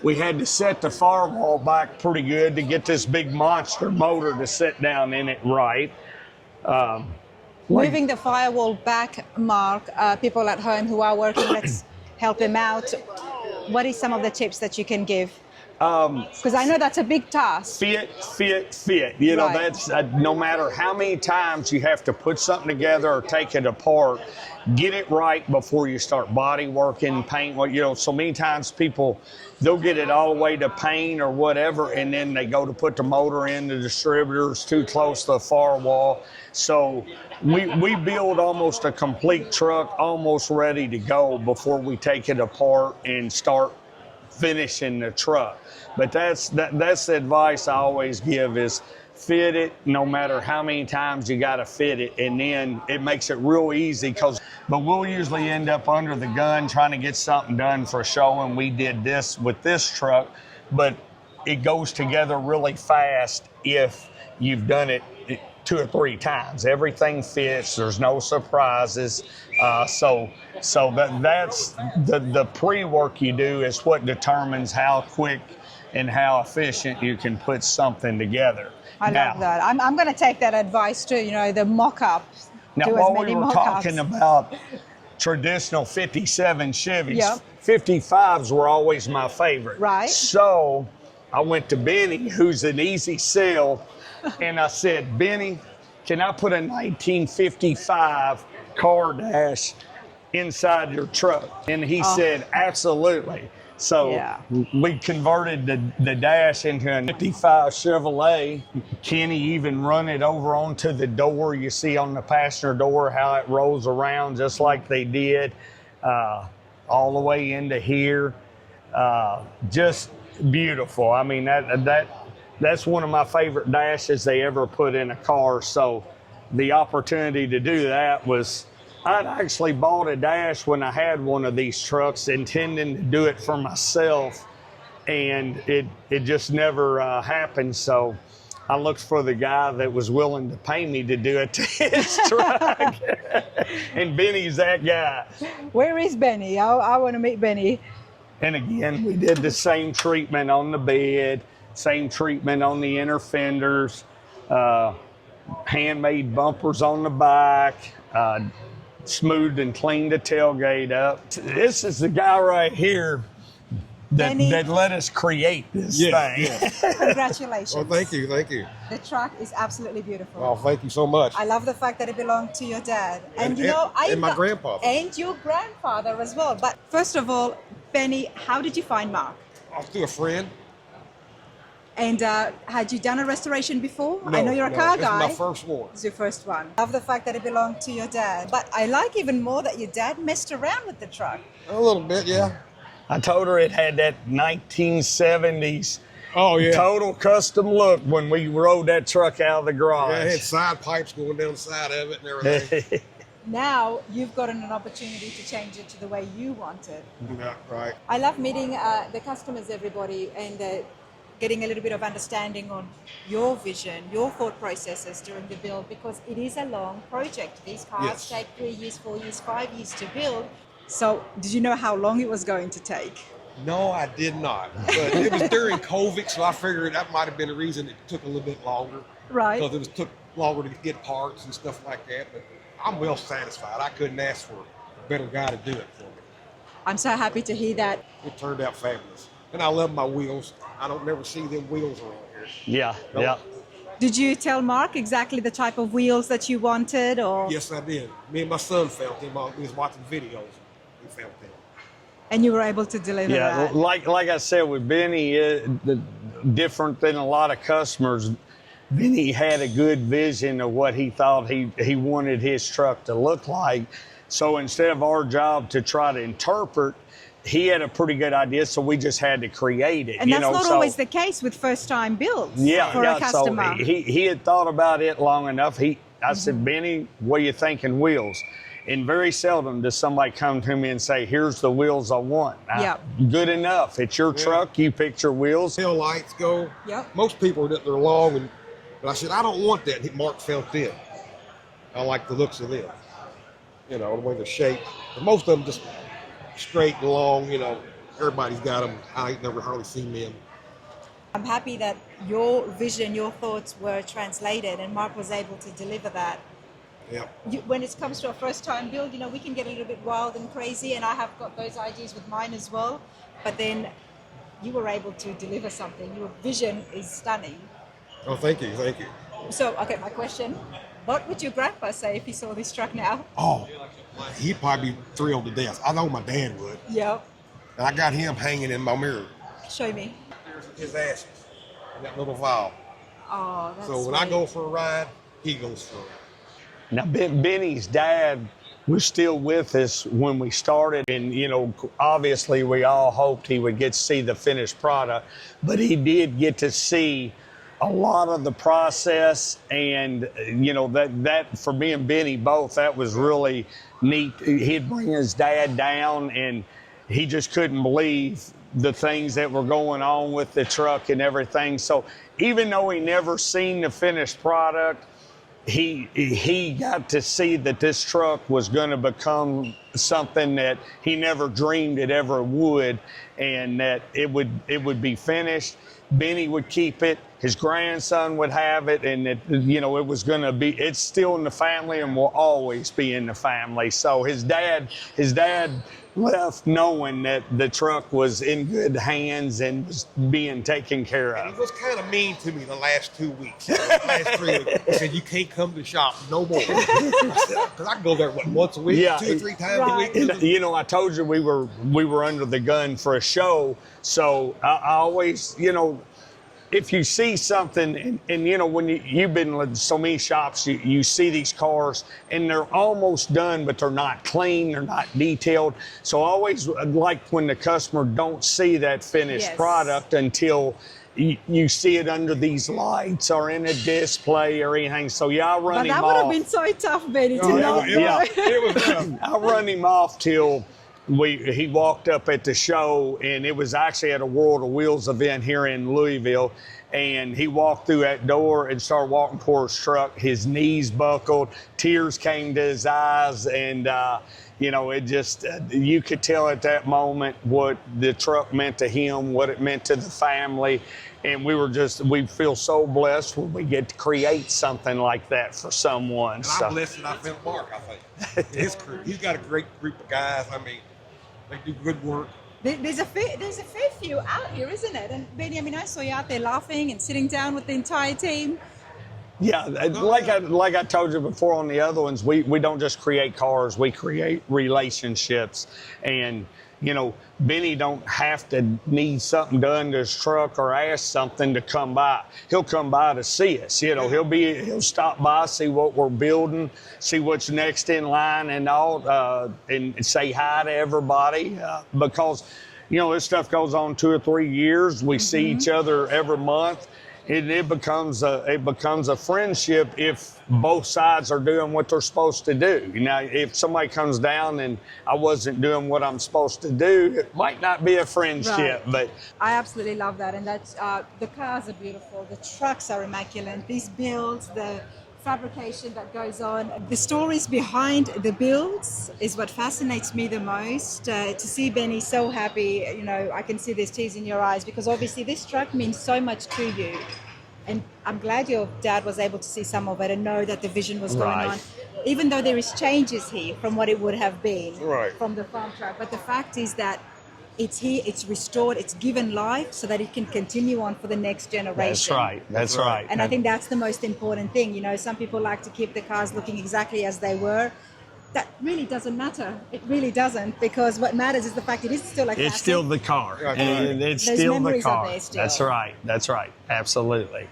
We had to set the firewall back pretty good to get this big monster motor to sit down in it right. Moving the firewall back, Mark, people at home who are working, let's help them out. What is some of the tips that you can give? Because I know that's a big task. Fit. That's no matter how many times you have to put something together or take it apart, get it right before you start body working, paint. So many times people, they'll get it all the way to paint or whatever, and then they go to put the motor in, the distributor's too close to the firewall. So we build almost a complete truck, almost ready to go before we take it apart and start finishing the truck. But that's the advice I always give is fit it no matter how many times you got to fit it, and then it makes it real easy. But we'll usually end up under the gun trying to get something done for a show, and we did this with this truck, but it goes together really fast if you've done it 2 or 3 times. Everything fits. There's no surprises. So that's the pre-work you do is what determines how quick and how efficient you can put something together. I love that. I'm going to take that advice too. The mock-up. Now, while we were talking about traditional 57 Chevys, 55s were always my favorite. Right. So I went to Benny, who's an easy sell, and I said, Benny, can I put a 1955 car dash inside your truck? And he said, absolutely. So we converted the dash into a 55 Chevrolet. Kenny even run it over onto the door. You see on the passenger door how it rolls around just like they did all the way into here. Just beautiful. I mean, that's one of my favorite dashes they ever put in a car. So the opportunity to do that was, I'd actually bought a dash when I had one of these trucks, intending to do it for myself, and it just never happened. So I looked for the guy that was willing to pay me to do it to his truck, and Benny's that guy. Where is Benny? I want to meet Benny. And again, we did the same treatment on the bed, same treatment on the inner fenders, handmade bumpers on the back, smoothed and cleaned the tailgate up. This is the guy right here that let us create this thing. Yeah. Congratulations. Well, thank you. The truck is absolutely beautiful. Well, thank you so much. I love the fact that it belonged to your dad. And my grandfather. And your grandfather as well. But first of all, Benny, how did you find Mark? Through a friend. And had you done a restoration before? No, I know you're a car guy. This is my first one. It's your first one. Love the fact that it belonged to your dad. But I like even more that your dad messed around with the truck. A little bit, yeah. I told her it had that 1970s total custom look when we rode that truck out of the garage. Yeah, it had side pipes going down the side of it and everything. Now you've gotten an opportunity to change it to the way you want it. Yeah, right. I love meeting the customers, everybody, and getting a little bit of understanding on your vision, your thought processes during the build, because it is a long project. These cars Yes. take 3 years, 4 years, 5 years to build. So did you know how long it was going to take? No, I did not. But it was during COVID, so I figured that might have been the reason it took a little bit longer. Right. Because took longer to get parts and stuff like that. But I'm well satisfied. I couldn't ask for a better guy to do it for me. I'm so happy to hear that. It turned out fabulous. And I love my wheels. I don't never see them wheels around here. Yeah, Nope. yeah. Did you tell Mark exactly the type of wheels that you wanted, or? Yes, I did. Me and my son found them. We was watching videos. We found them. And you were able to deliver Yeah, that? like I said with Benny, different than a lot of customers, Benny had a good vision of what he thought he wanted his truck to look like. So instead of our job to try to interpret, he had a pretty good idea, so we just had to create it. And that's not so, always the case with first-time builds for a So customer. he had thought about it long enough. I said, Benny, what are you thinking wheels? And very seldom does somebody come to me and say, here's the wheels I want. Yep. Good enough. It's your truck. You pick your wheels. Tail lights go. Yep. Most people they're long, but I said I don't want that. Mark felt them. I like the looks of them. The way they're shaped. But most of them just straight and long. Everybody's got them. I ain't never hardly seen them. I'm happy that your vision, your thoughts were translated, and Mark was able to deliver that. Yeah. When it comes to a first-time build, we can get a little bit wild and crazy, and I have got those ideas with mine as well. But then you were able to deliver something. Your vision is stunning. Oh, thank you. So, okay, my question, what would your grandpa say if he saw this truck now? Oh, he'd probably be thrilled to death. I know my dad would. Yep. And I got him hanging in my mirror. Show me. There's his ashes in that little vial. Oh, that's So when I sweet. go for a ride, he goes for a ride. Now, Benny's dad was still with us when we started. And, obviously we all hoped he would get to see the finished product, but he did get to see a lot of the process. And, that for me and Benny both, that was really neat. He'd bring his dad down and he just couldn't believe the things that were going on with the truck and everything. So even though he never seen the finished product, he got to see that this truck was going to become something that he never dreamed it ever would, and that it would be finished. Benny would keep it, his grandson would have it, and it was going to be, it's still in the family and will always be in the family. So his dad left knowing that the truck was in good hands and was being taken care And of. he was kind of mean to me the last 2 weeks. The last 3 weeks. He said, you can't come to the shop no more. Because I go there, once a week, Yeah. 2 or 3 times Right. a week. And, I told you we were under the gun for a show, so I always, if you see something, and when you've been in so many shops, you see these cars and they're almost done, but they're not clean, they're not detailed. So I always like when the customer don't see that finished Yes. product until you see it under these lights or in a display or anything. So I run But him that would have off. been so tough, Benny, to Oh, not yeah. It was tough. I run him off till he walked up at the show, and it was actually at a World of Wheels event here in Louisville. And he walked through that door and started walking toward his truck. His knees buckled, tears came to his eyes, and it just you could tell at that moment what the truck meant to him, what it meant to the family. And we feel so blessed when we get to create something like that for someone. And So. I'm blessed that I found Mark, I think. His crew. He's got a great group of guys. I mean, they do good work. There's a fair few out here, isn't it? And Benny, I saw you out there laughing and sitting down with the entire team. Yeah, like I told you before on the other ones, we don't just create cars, we create relationships. And, Benny don't have to need something done to his truck or ask something to come by. He'll come by to see us. He'll stop by, see what we're building, see what's next in line and all, and say hi to everybody because, this stuff goes on 2 or 3 years. We see each other every month. it becomes a friendship if both sides are doing what they're supposed to do. Now, if somebody comes down and I wasn't doing what I'm supposed to do, it might not be a friendship. Right. But I absolutely love that, and that's the cars are beautiful, the trucks are immaculate, these builds, the fabrication that goes on, the stories behind the builds is what fascinates me the most. To see Benny so happy, you know, I can see there's tears in your eyes because obviously this truck means so much to you, and I'm glad your dad was able to see some of it and know that the vision was going Right. on, even though there is changes here from what it would have been Right. from the farm truck. But the fact is that it's here, it's restored, it's given life so that it can continue on for the next generation. that's right. That's right. And I think that's the most important thing. You know, some people like to keep the cars looking exactly as they were. That really doesn't matter. It really doesn't, because what matters is the fact it is still a classic. It's still the car. That's And right. it's Those still the memories are car. there still. That's right. That's right. Absolutely.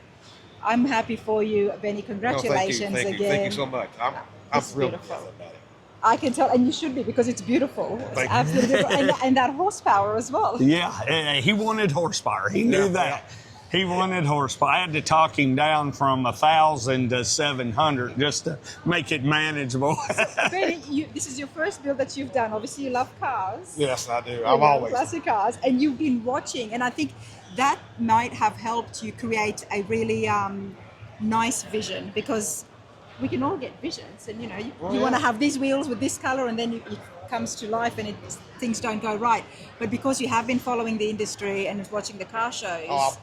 I'm happy for you, Benny. No, Congratulations thank you. again. Thank you so much. I'm It's thrilled beautiful. about it. I can tell, and you should be, because it's beautiful. It's Thank you. absolutely beautiful. And that horsepower as well. Yeah, he wanted horsepower. He knew Yeah, that. He wanted horsepower. I had to talk him down from 1,000 to 700 just to make it manageable. Benny, this is your first build that you've done. Obviously, you love cars. Yes, I do. You I've know, always. classic cars, and you've been watching, and I think that might have helped you create a really nice vision, because we can all get visions, and you know, you want to have these wheels with this color, and then it comes to life and things don't go right. But because you have been following the industry and watching the car shows,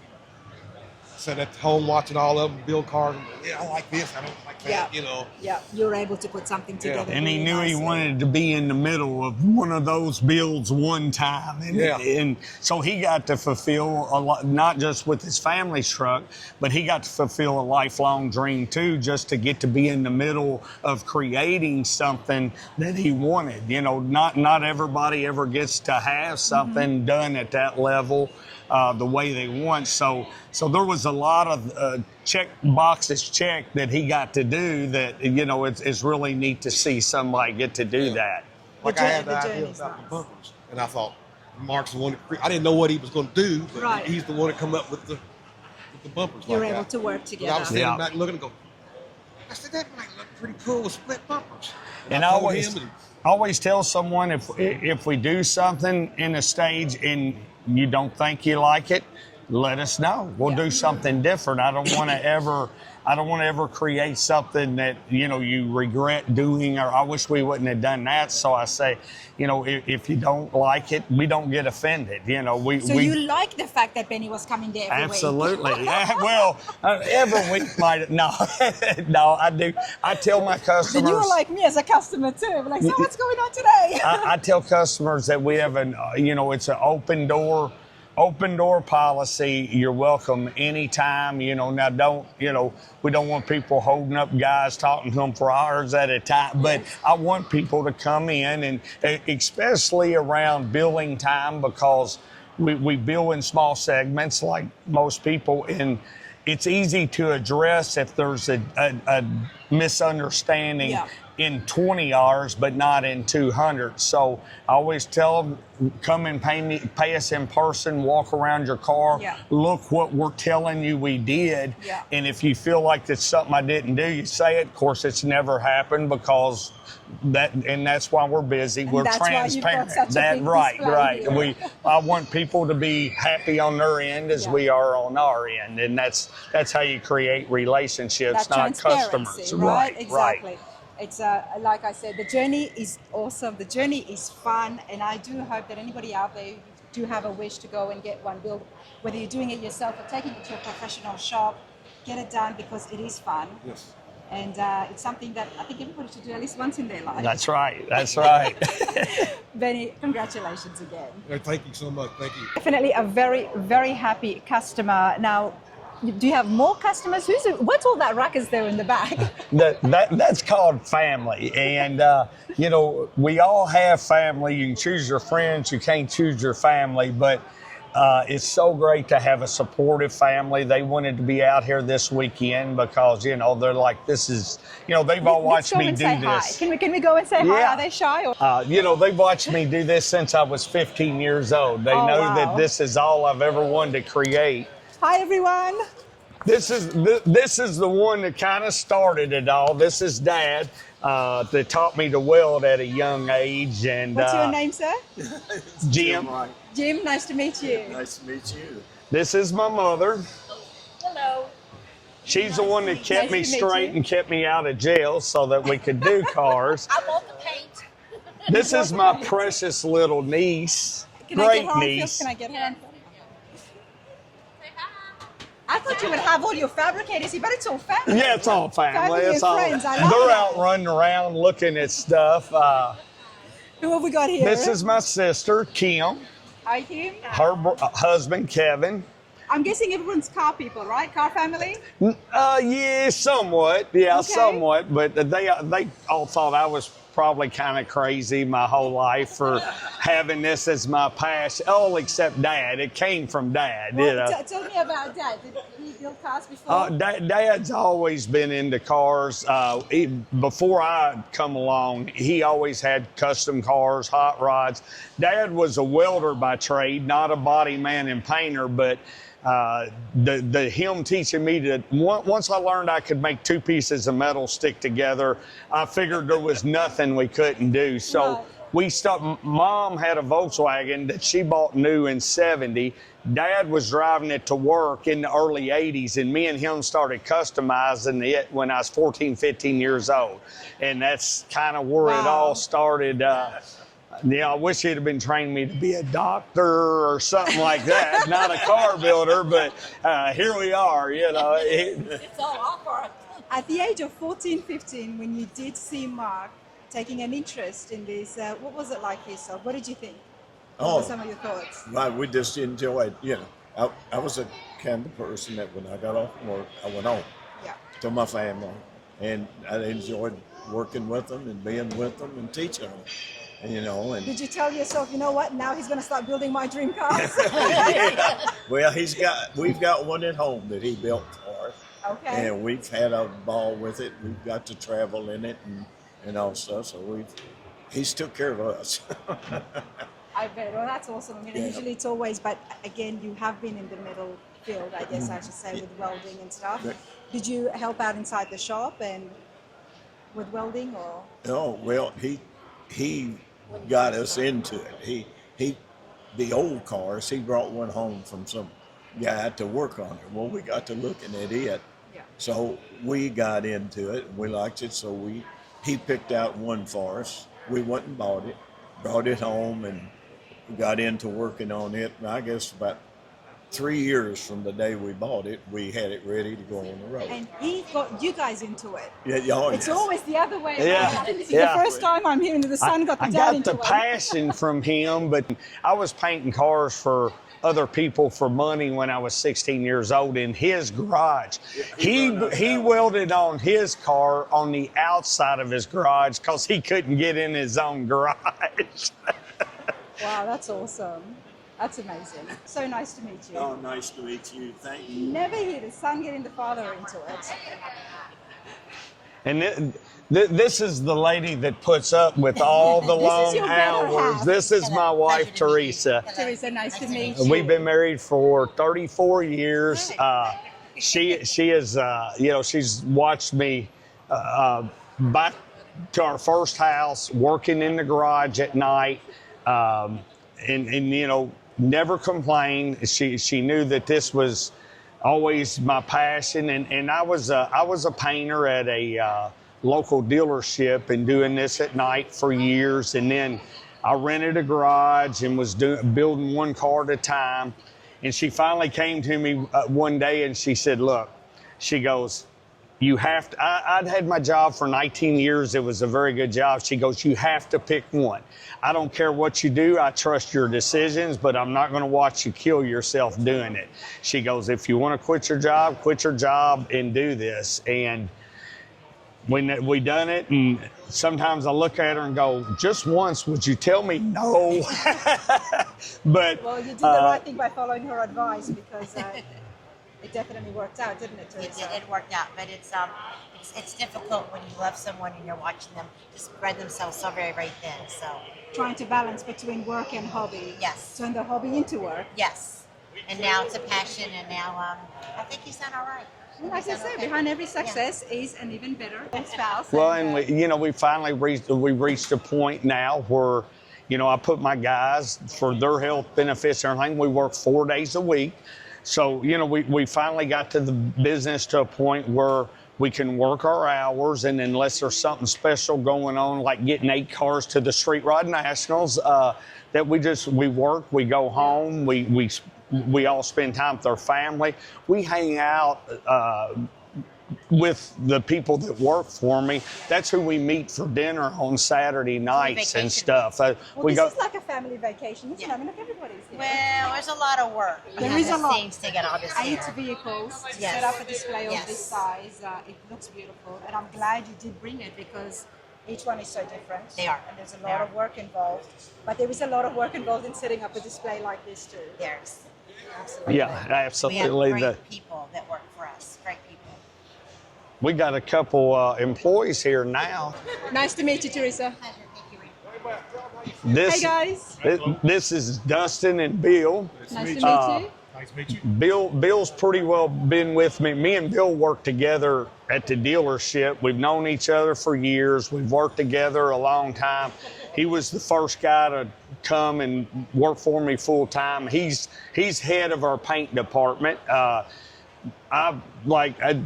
Sat at home watching all of them build cars. Yeah, I like this. I don't like that. Yeah. You know. yeah, you're able to put something together. And he really knew he nicely. wanted to be in the middle of one of those builds one time. And, Yeah. and so he got to fulfill a lot, not just with his family's truck, but he got to fulfill a lifelong dream too, just to get to be in the middle of creating something that he wanted. You know, not everybody ever gets to have something done at that level. The way they want. So there was a lot of check boxes checked that he got to do that, you know, it's really neat to see somebody get to do that. Like I had the idea journey's about the nice. bumpers, and I thought Mark's the one. I didn't know what he was going to do, but Right. he's the one to come up with the bumpers. You're like able that. to work But I together. was sitting Yeah. back looking and go. I said that might look pretty cool with split bumpers. And I told always, him, and always tell someone if we do something in a stage and you don't think you like it, let us know. We'll do something different. I don't want to ever create something that, you know, you regret doing, or I wish we wouldn't have done that. So I say, you know, if you don't like it, we don't get offended. You know, So you like the fact that Benny was coming there every week? absolutely. Well, every week might no, I do. I tell my customers. Then you were like me as a customer too. Like, so what's going on today? I tell customers that we have it's an open door policy. You're welcome anytime. You know, now we don't want people holding up guys, talking to them for hours at a time. But I want people to come in, and especially around billing time, because we bill in small segments like most people, and it's easy to address if there's a misunderstanding. Yeah. In 20 hours, but not in 200. So I always tell them, come and pay us in person, walk around your car, look what we're telling you we did. Yeah. And if you feel like it's something I didn't do, you say it. Of course, it's never happened, because that's why we're busy. And We're that's why you've got transparent. such a big right. display here. I want people to be happy on their end as we are on our end, and that's how you create relationships, That not transparency, customers. right? Right. Exactly. It's like I said, the journey is awesome. The journey is fun, and I do hope that anybody out there who do have a wish to go and get one built, whether you're doing it yourself or taking it to a professional shop, get it done, because it is fun. yes. And it's something that I think everybody should do at least once in their life. That's right. That's right. Benny, congratulations again. Thank you so much. Thank you. Definitely a very, very happy customer. Now, do you have more customers? What's all that ruckus there in the back? That's called family. And, we all have family. You can choose your friends. You can't choose your family. But it's so great to have a supportive family. They wanted to be out here this weekend because, they're like, this is, they've all watched me do this. Hi. Can we go and say hi? Yeah. Are they shy? Or? They've watched me do this since I was 15 years old. They know that this is all I've ever wanted to create. Hi, everyone. This is the one that kind of started it all. This is Dad. That taught me to weld at a young age. And What's your name, sir? Jim. Jim, nice to meet you. Nice to meet you. This is my mother. Hello. She's the one that kept me Nice to meet straight you. and kept me out of jail so that we could do cars. I bought the paint. This is my precious little niece. Can I Great get her on film? niece. Can I get her on film? I thought you would have all your fabricators here, but it's all family. Yeah, it's all family. Family It's and all. friends. I love They're that. out running around looking at stuff. Who have we got here? This is my sister, Kim. Hi, Kim. Her husband, Kevin. I'm guessing everyone's car people, right? Car family? Yeah, somewhat. Yeah, Okay. somewhat. But they all thought I was probably kind of crazy my whole life for having this as my passion. All except Dad. It came from Dad. Well, You know. tell me about Dad. Did he build cars before? Dad's always been into cars. Before I come along, he always had custom cars, hot rods. Dad was a welder by trade, not a body man and painter, but him teaching me to, once I learned I could make two pieces of metal stick together, I figured there was nothing we couldn't do. So Right. we stopped. Mom had a Volkswagen that she bought new in '70. Dad was driving it to work in the early '80s, and me and him started customizing it when I was 14, 15 years old. And that's kind of where it Wow. all started. Yeah, I wish he'd have been training me to be a doctor or something like that, not a car builder, but here we are, you know. It's all offer. At the age of 14, 15, when you did see Mark taking an interest in this, what was it like for yourself? What did you think? What were some of your thoughts? Right, we just enjoyed, I was a kind of person that when I got off from work, I went home Yeah. to my family. And I enjoyed working with them and being with them and teaching them. And Did you tell yourself, you know what, now he's going to start building my dream cars? well, we've got one at home that he built for us. Okay. And we've had a ball with it. We've got to travel in it and all stuff. So he's took care of us. I bet. Well, that's awesome. I mean, Yeah. usually it's always, but again, you have been in the metal field, I guess I should say, with welding and stuff. Right. Did you help out inside the shop and with welding or? Oh, well, he got us into it. The old cars, he brought one home from some guy to work on it. Well, we got to looking at it. Yeah. So we got into it and we liked it. So he picked out one for us. We went and bought it, brought it home and got into working on it. And I guess about 3 years from the day we bought it, we had it ready to go on the road. And he got you guys into it. It's It's always the other way around. Yeah, I think this is yeah. the first time I'm hearing that the son got the I dad got into the it. passion from him, but I was painting cars for other people for money when I was 16 years old in his garage. He welded on his car on the outside of his garage because he couldn't get in his own garage. Wow, that's awesome. That's amazing. So nice to meet you. Oh, nice to meet you. Thank you. Never hear the son getting the father into it. And this is the lady that puts up with all the This is long your better hours. half. This is my wife, Pleasure to meet you. Teresa. Teresa, nice to meet you. We've been married for 34 years. She is, she's watched me back to our first house, working in the garage at night, and never complained. She knew that this was always my passion, and I was a painter at a local dealership and doing this at night for years, and then I rented a garage and was building one car at a time. And she finally came to me one day and she said, look, she goes, you have to, I'd had my job for 19 years. It was a very good job. She goes, you have to pick one. I don't care what you do. I trust your decisions, but I'm not going to watch you kill yourself doing it. She goes, if you want to quit your job and do this. And when we done it, and sometimes I look at her and go, just once, would you tell me no? But Well, you did the right thing by following her advice because it definitely worked out, didn't it, Teresa? It worked out, but it's difficult when you love someone and you're watching them just spread themselves so very, very thin. So Trying to balance between work and hobby. Yes. Turn the hobby into work. yes, and now it's a passion, and now I think he's done all right. Well, like I say, behind every success is an even better spouse. Well, and we finally reached a point now where, I put my guys for their health benefits and everything. We work 4 days a week. So, we finally got to the business to a point where we can work our hours, and unless there's something special going on, like getting 8 cars to the Street Rod Nationals, that we work, we go home, we all spend time with our family. We hang out with the people that work for me. That's who we meet for dinner on Saturday nights and stuff. Well, this is like a family vacation, isn't it? I mean, look, everybody's here. Well, there's a lot of work. There is a lot. Things to get all this 8 here. vehicles to Yes. set up a display of Yes. this size. It looks beautiful, and I'm glad you did bring it because each one is so different. They are. And there's a lot of work involved. But there is a lot of work involved in setting up a display like this too. There's. Absolutely. Yeah, We absolutely. have great people that work for us. Great people. We got a couple employees here now. Nice to meet you, Teresa. Pleasure. Thank you, Rita. Hey guys. This is Dustin and Bill. Nice to meet you. Nice to meet you. Bill's pretty well been with me. Me and Bill worked together at the dealership. We've known each other for years. We've worked together a long time. He was the first guy to come and work for me full time. He's head of our paint department.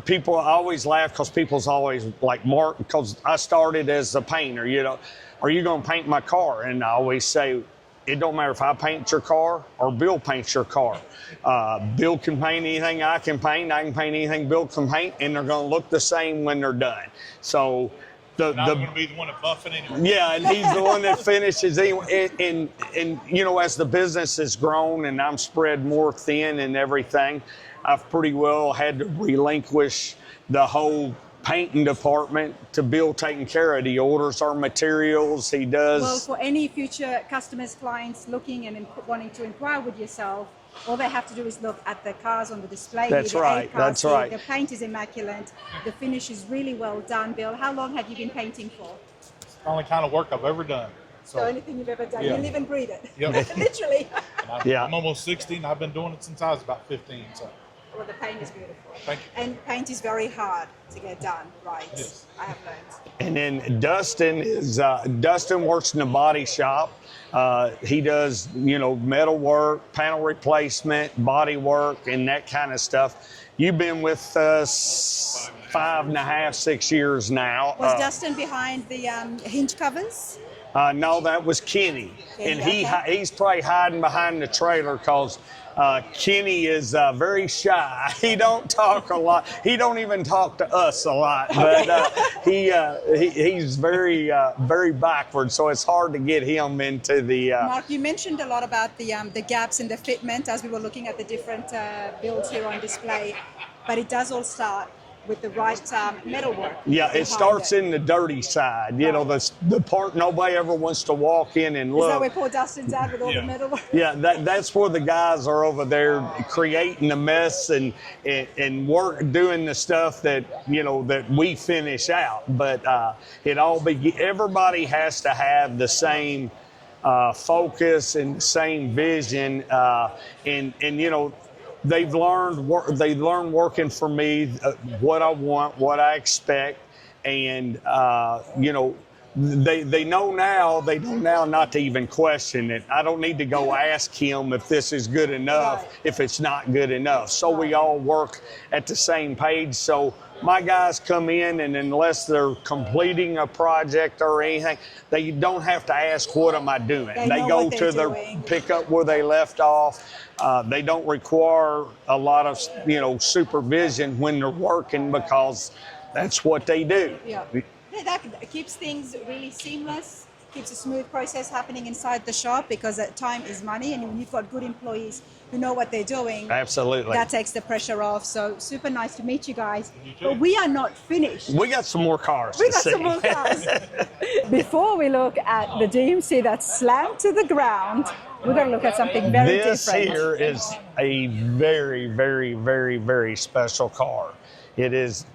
People always laugh because people's always like, Mark, because I started as a painter, are you going to paint my car? And I always say, it don't matter if I paint your car or Bill paints your car. Bill can paint anything I can paint paint anything Bill can paint, and they're going to look the same when they're done. So I'm going to be the one that buff it anyway. yeah, and he's the one that finishes anyway. And as the business has grown and I'm spread more thin and everything, I've pretty well had to relinquish the whole painting department to Bill taking care of. He orders our materials, he does. Well, for any future customers, clients looking and wanting to inquire with yourself, all they have to do is look at the cars on the display. That's The right, 8 cars that's here. right. The paint is immaculate. The finish is really well done. Bill, how long have you been painting for? It's the only kind of work I've ever done. So anything you've ever done, Yeah. you live and breathe it. Yep. Literally. Yeah. I'm almost 60 and I've been doing it since I was about 15. So Well, the paint is beautiful. Thank you. And paint is very hard to get done right. Yes. I have learned. And then Dustin works in the body shop. He does, metal work, panel replacement, body work, and that kind of stuff. You've been with us 5.5, 6 years now. Was Dustin behind the hinge covers? No, that was Kenny. And he's probably hiding behind the trailer because Kenny is very shy. He don't talk a lot. He don't even talk to us a lot. But he's very very backward, so it's hard to get him into the. Mark, you mentioned a lot about the gaps in the fitment as we were looking at the different builds here on display, but it does all start with the right metalwork. Yeah, it starts in the dirty side. The part nobody ever wants to walk in and look. Is that where poor Dustin's at with all the metalwork? Yeah, that's where the guys are over there creating the mess and work doing the stuff that that we finish out. But everybody has to have the same focus and the same vision, and they've learned working for me what I want, what I expect, and they know now not to even question it. I don't need to go ask him if this is good enough, if it's not good enough. So we all work at the same page. So my guys come in, and unless they're completing a project or anything, they don't have to ask, what am I doing? They go to their pick up where they left off. They don't require a lot of supervision when they're working because that's what they do. Yeah. That keeps things really seamless, keeps a smooth process happening inside the shop because time is money, and when you've got good employees who know what they're doing, Absolutely. that takes the pressure off. So super nice to meet you guys. But we are not finished. We got some more cars We to got see. some more cars. Before we look at the DMC that's slammed to the ground, we're going to look at something very This different. here is a very, very, very, very special car. It is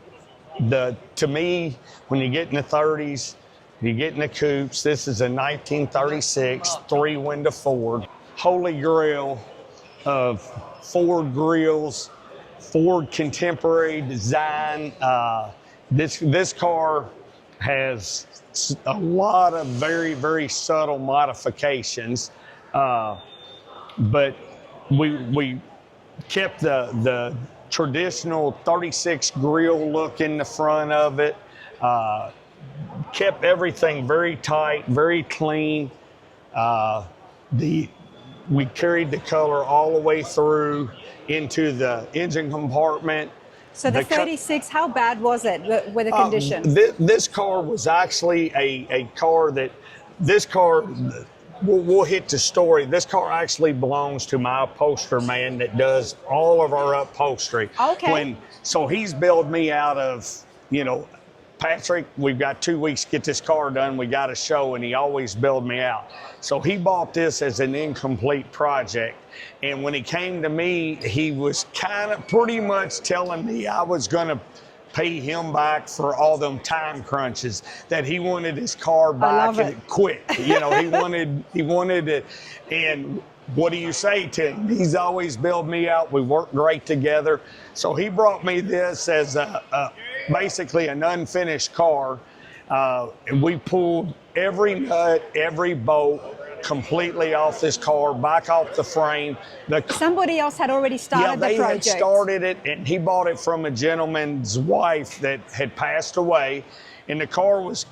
to me, when you get in the 30s, you get in the coupes. This is a 1936 3-window Ford. Holy Grail of Ford grills, Ford contemporary design. This car has a lot of very, very subtle modifications, but we kept the traditional 36 grill look in the front of it, kept everything very tight, very clean. We carried the color all the way through into the engine compartment. So the 36, how bad was it with the condition? This car was actually a car that, this car, we'll hit the story. This car actually belongs to my upholsterer man that does all of our upholstery. Okay. So he's billed me out of, Patrick, we've got 2 weeks to get this car done. We got a show, and he always billed me out. So he bought this as an incomplete project. And when he came to me, he was kind of pretty much telling me I was going to pay him back for all them time crunches, that he wanted his car back and quick. He wanted it. And what do you say to him? He's always billed me out. We work great together. So he brought me this as basically an unfinished car. And we pulled every nut, every bolt completely off this car, back off the frame. Somebody else had already started the project. Yeah, they had started it, and he bought it from a gentleman's wife that had passed away. And the car was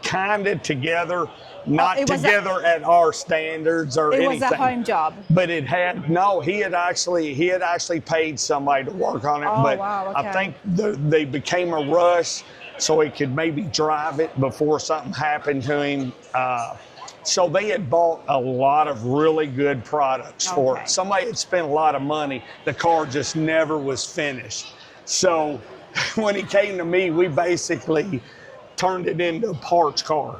kind of together, not together at our standards or anything. It was a home job. But he had actually paid somebody to work on it. But wow, okay. I think they became a rush so he could maybe drive it before something happened to him. So they had bought a lot of really good products for it. Somebody had spent a lot of money. The car just never was finished. So when he came to me, we basically turned it into a parts car.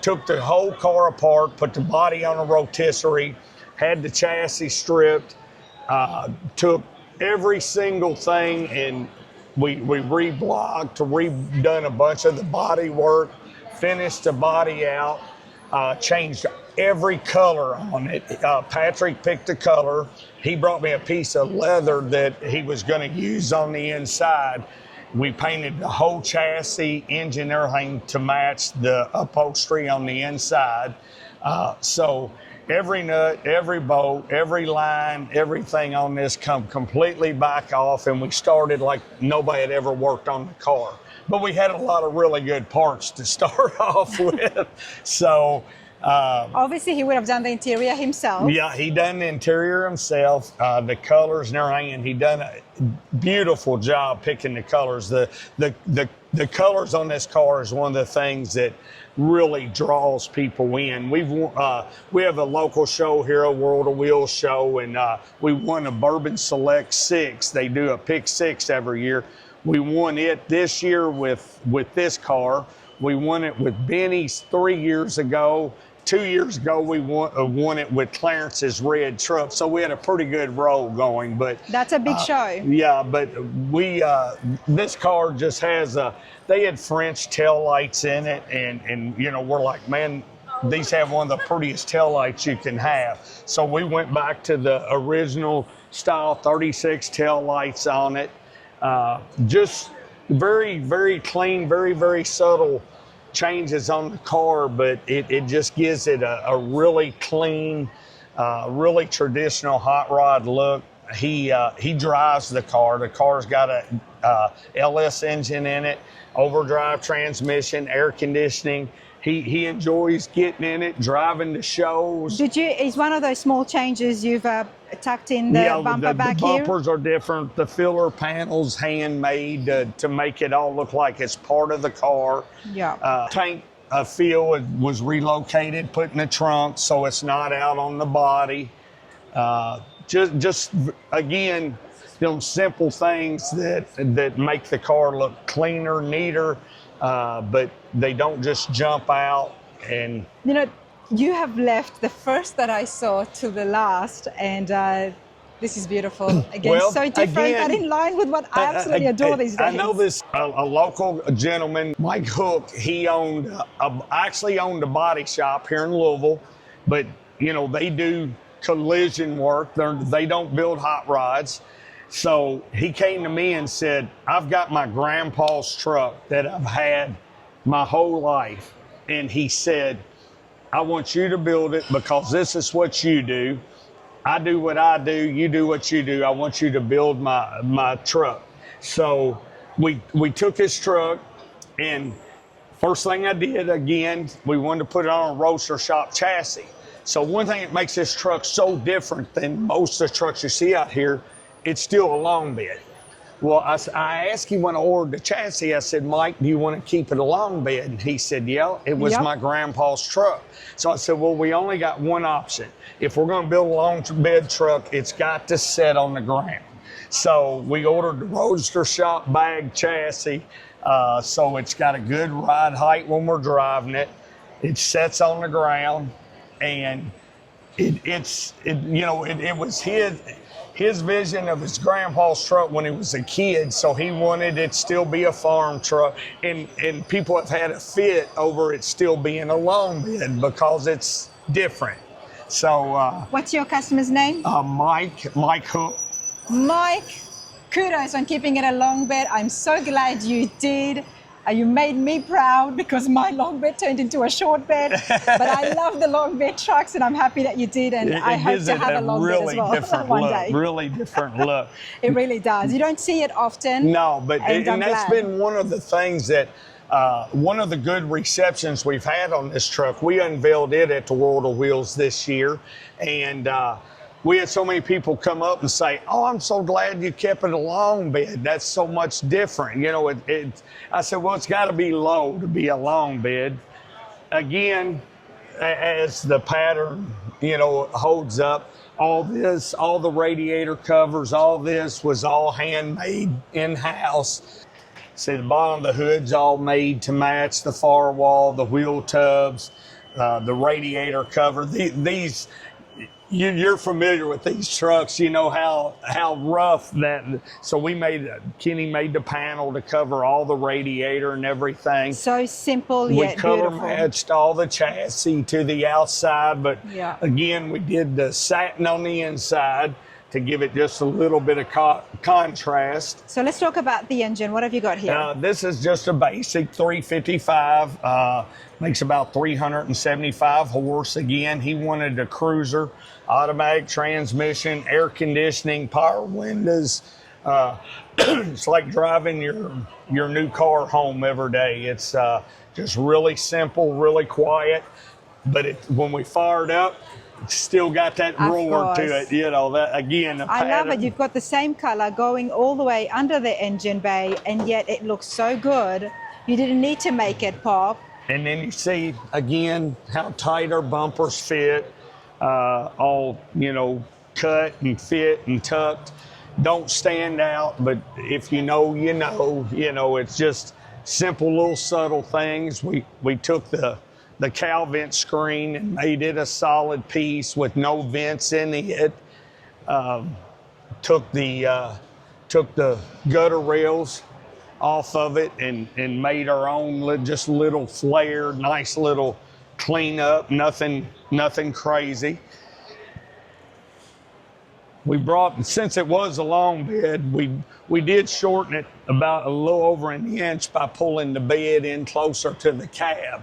Took the whole car apart, put the body on a rotisserie, had the chassis stripped, took every single thing, and we reblocked, redone a bunch of the body work, finished the body out, changed every color on it. Patrick picked the color. He brought me a piece of leather that he was going to use on the inside. We painted the whole chassis, engine, everything to match the upholstery on the inside. So every nut, every bolt, every line, everything on this come completely back off, and we started like nobody had ever worked on the car. But we had a lot of really good parts to start off with. So obviously he would have done the interior himself. Yeah, he done the interior himself, the colors and everything, and he done a beautiful job picking the colors. The colors on this car is one of the things that really draws people in. We have a local show here, a World of Wheels show, and we won a Bourbon Select 6. They do a pick 6 every year. We won it this year with this car. We won it with Benny's 3 years ago. 2 years ago, we won it with Clarence's red truck. So we had a pretty good roll going. But that's a big show. Yeah, but this car just has they had French tail lights in it, and we're like, man, these have one of the prettiest tail lights you can have. So we went back to the original style 36 tail lights on it. Just very, very clean, very, very subtle changes on the car, but it just gives it a really clean, really traditional hot rod look. He drives the car. The car's got a LS engine in it, overdrive transmission, air conditioning. He enjoys getting in it, driving the shows. Is one of those small changes you've tucked in the bumper back here? The bumpers are different. The filler panels handmade to make it all look like it's part of the car. Yeah. Tank fill was relocated, put in the trunk so it's not out on the body. Just again, simple things that make the car look cleaner, neater. But they don't just jump out. And you have left the first that I saw to the last, and this is beautiful. Again, so different and in line with what I absolutely adore these days. I know this, a local gentleman, Mike Hook, he actually owned a body shop here in Louisville, but they do collision work. They don't build hot rods. So he came to me and said, I've got my grandpa's truck that I've had my whole life. And he said, I want you to build it because this is what you do. I do what I do, you do what you do. I want you to build my truck. So we took his truck, and first thing I did, again, we wanted to put it on a roadster shop chassis. So one thing that makes this truck so different than most of the trucks you see out here, it's still a long bed. Well, I asked him when I ordered the chassis, I said, Mike, do you want to keep it a long bed? And he said, yeah, it was my grandpa's truck. So I said, well, we only got one option. If we're going to build a long bed truck, it's got to sit on the ground. So we ordered the Roadster Shop bag chassis. So it's got a good ride height when we're driving it. It sits on the ground, and it was his vision of his grandpa's truck when he was a kid, so he wanted it to still be a farm truck, and people have had a fit over it still being a long bed because it's different. So what's your customer's name? Mike Hook. Mike, kudos on keeping it a long bed. I'm so glad you did. You made me proud because my long bed turned into a short bed. But I love the long bed trucks, and I'm happy that you did. And I hope to have a long bed as well one day. Really different look. It really does. You don't see it often. No, but and that's been one of the things that one of the good receptions we've had on this truck. We unveiled it at the World of Wheels this year, and we had so many people come up and say, oh, I'm so glad you kept it a long bed. That's so much different. You know, I said, well, it's got to be low to be a long bed. Again, as the pattern, holds up, all the radiator covers, all this was all handmade in-house. See, the bottom of the hood's all made to match the firewall, the wheel tubs, the radiator cover. These you're familiar with these trucks, you know how rough that. So Kenny made the panel to cover all the radiator and everything. So simple yet beautiful. We color beautiful. matched all the chassis to the outside, but again, we did the satin on the inside to give it just a little bit of contrast. So let's talk about the engine. What have you got here? This is just a basic 355, makes about 375 horse. Again, he wanted a cruiser, automatic transmission, air conditioning, power windows. It's like driving your new car home every day. It's just really simple, really quiet, but when we fired up, it's still got that roar to it, that again. I love it. You've got the same color going all the way under the engine bay, and yet it looks so good. You didn't need to make it pop. And then you see again how tight our bumpers fit, all cut and fit and tucked. Don't stand out, but if you know, it's just simple little subtle things. We took the cow vent screen and made it a solid piece with no vents in it. Took the gutter rails off of it and made our own just little flare, nice little cleanup, nothing crazy. Since it was a long bed, we did shorten it about a little over an inch by pulling the bed in closer to the cab,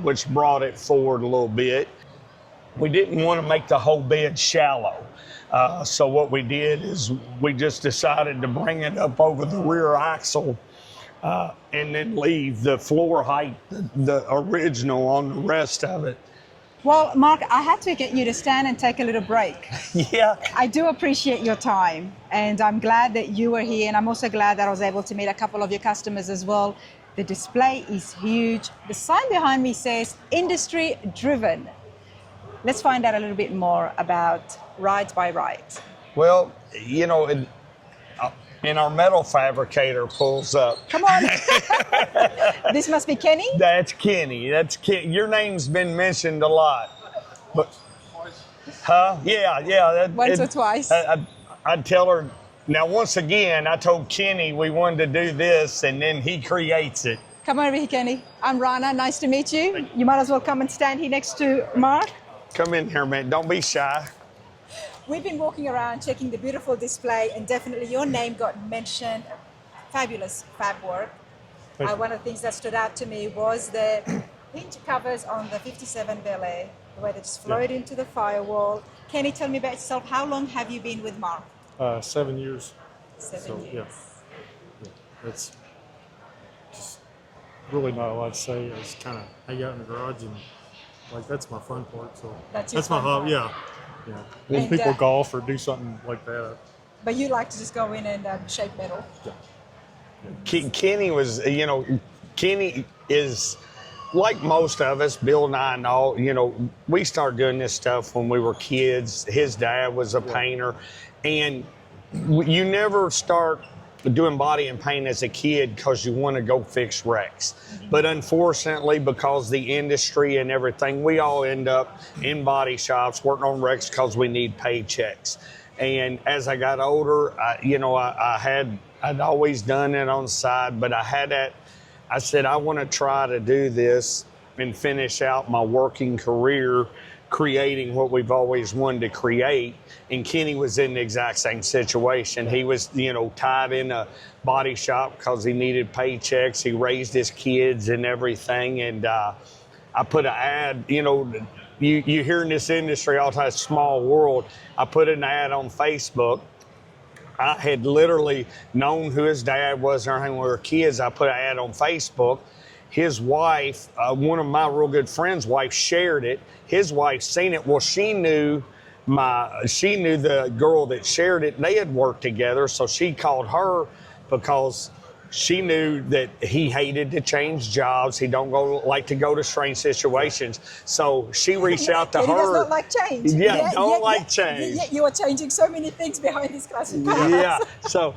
which brought it forward a little bit. We didn't want to make the whole bed shallow. So what we did is we just decided to bring it up over the rear axle and then leave the floor height, the original, on the rest of it. Well, Mark, I had to get you to stand and take a little break. Yeah. I do appreciate your time, and I'm glad that you were here, and I'm also glad that I was able to meet a couple of your customers as well. The display is huge. The sign behind me says industry driven. Let's find out a little bit more about Rides by Wright. Well, and our metal fabricator pulls up. Come on. This must be Kenny? That's Kenny. Your name's been mentioned a lot. But, Yeah. Once or twice. I'd tell her. Now, once again, I told Kenny we wanted to do this, and then he creates it. Come over here, Kenny. I'm Rana. Nice to meet you. You might as well come and stand here next to Mark. Come in here, man. Don't be shy. we've been walking around checking the beautiful display, and definitely your name got mentioned. Fabulous fab work. One of the things that stood out to me was the hinge covers on the 57 Bel Air, the way they just flowed into the firewall. Can you tell me about yourself? How long have you been with Mark? 7 years. 7 years. Yeah. That's just really not a lot to say. I just kind of hang out in the garage and like that's my fun part. So That's my fun hobby. part. Yeah. When And, people golf or do something like that. But you like to just go in and shape metal. Kenny was, Kenny is like most of us, Bill and I know, we started doing this stuff when we were kids. His dad was a painter, and you never start doing body and paint as a kid because you want to go fix wrecks. But unfortunately, because the industry and everything, we all end up in body shops working on wrecks because we need paychecks. And as I got older, I'd always done it on the side, but I said, I want to try to do this and finish out my working career creating what we've always wanted to create. And Kenny was in the exact same situation. He was, tied in a body shop because he needed paychecks. He raised his kids and everything. And I put an ad, you hear in this industry all the time, small world. I put an ad on Facebook. I had literally known who his dad was and everything when we were kids. I put an ad on Facebook. His wife, one of my real good friends' wife, shared it. His wife seen it. Well, she knew the girl that shared it. They had worked together, so she called her because she knew that he hated to change jobs. He don't like to go to strange situations. So she reached out to her. He does not like change. Don't like change. You are changing so many things behind this classic cars. Yeah. So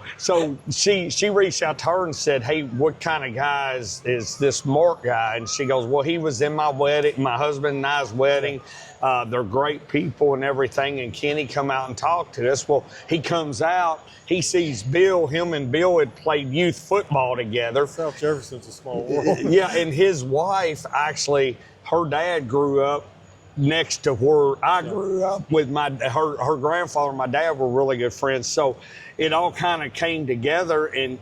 she reached out to her and said, hey, what kind of guy is this Mark guy? And she goes, well, he was in my wedding, my husband and I's wedding. They're great people and everything. And Kenny come out and talk to us. Well, he comes out. He sees Bill. Him and Bill had played youth football together. South Jefferson's a small world. Yeah, and his wife, actually, her dad grew up next to where I grew up with her grandfather and my dad were really good friends. So it all kind of came together, and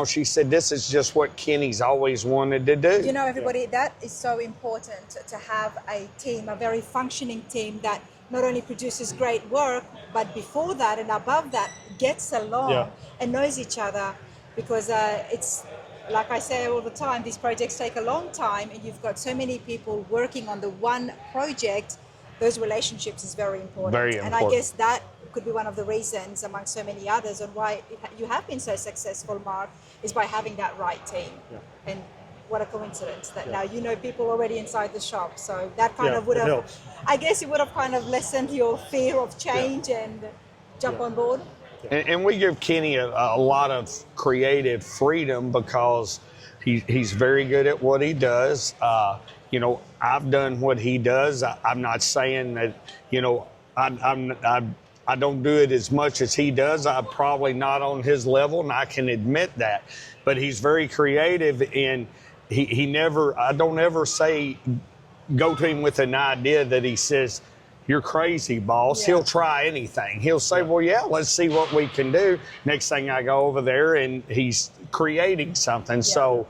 she said, this is just what Kenny's always wanted to do. Everybody, that is so important to have a team, a very functioning team that not only produces great work, but before that and above that, gets along and knows each other. Because it's, like I say all the time, these projects take a long time, and you've got so many people working on the one project. Those relationships is very important. Very important. And I guess that could be one of the reasons, among so many others, on why you have been so successful, Mark, is by having that right team. Yeah. And what a coincidence that now you know people already inside the shop. So that kind of would have, helps. I guess it would have kind of lessened your fear of change and jump on board. And we give Kenny a lot of creative freedom because he's very good at what he does. I've done what he does. I'm not saying that, I don't do it as much as he does. I'm probably not on his level, and I can admit that. But he's very creative, and I don't ever say, go to him with an idea that he says, you're crazy, boss. Yeah. He'll try anything. He'll say, well, yeah, let's see what we can do. Next thing I go over there and he's creating something. Yeah. So,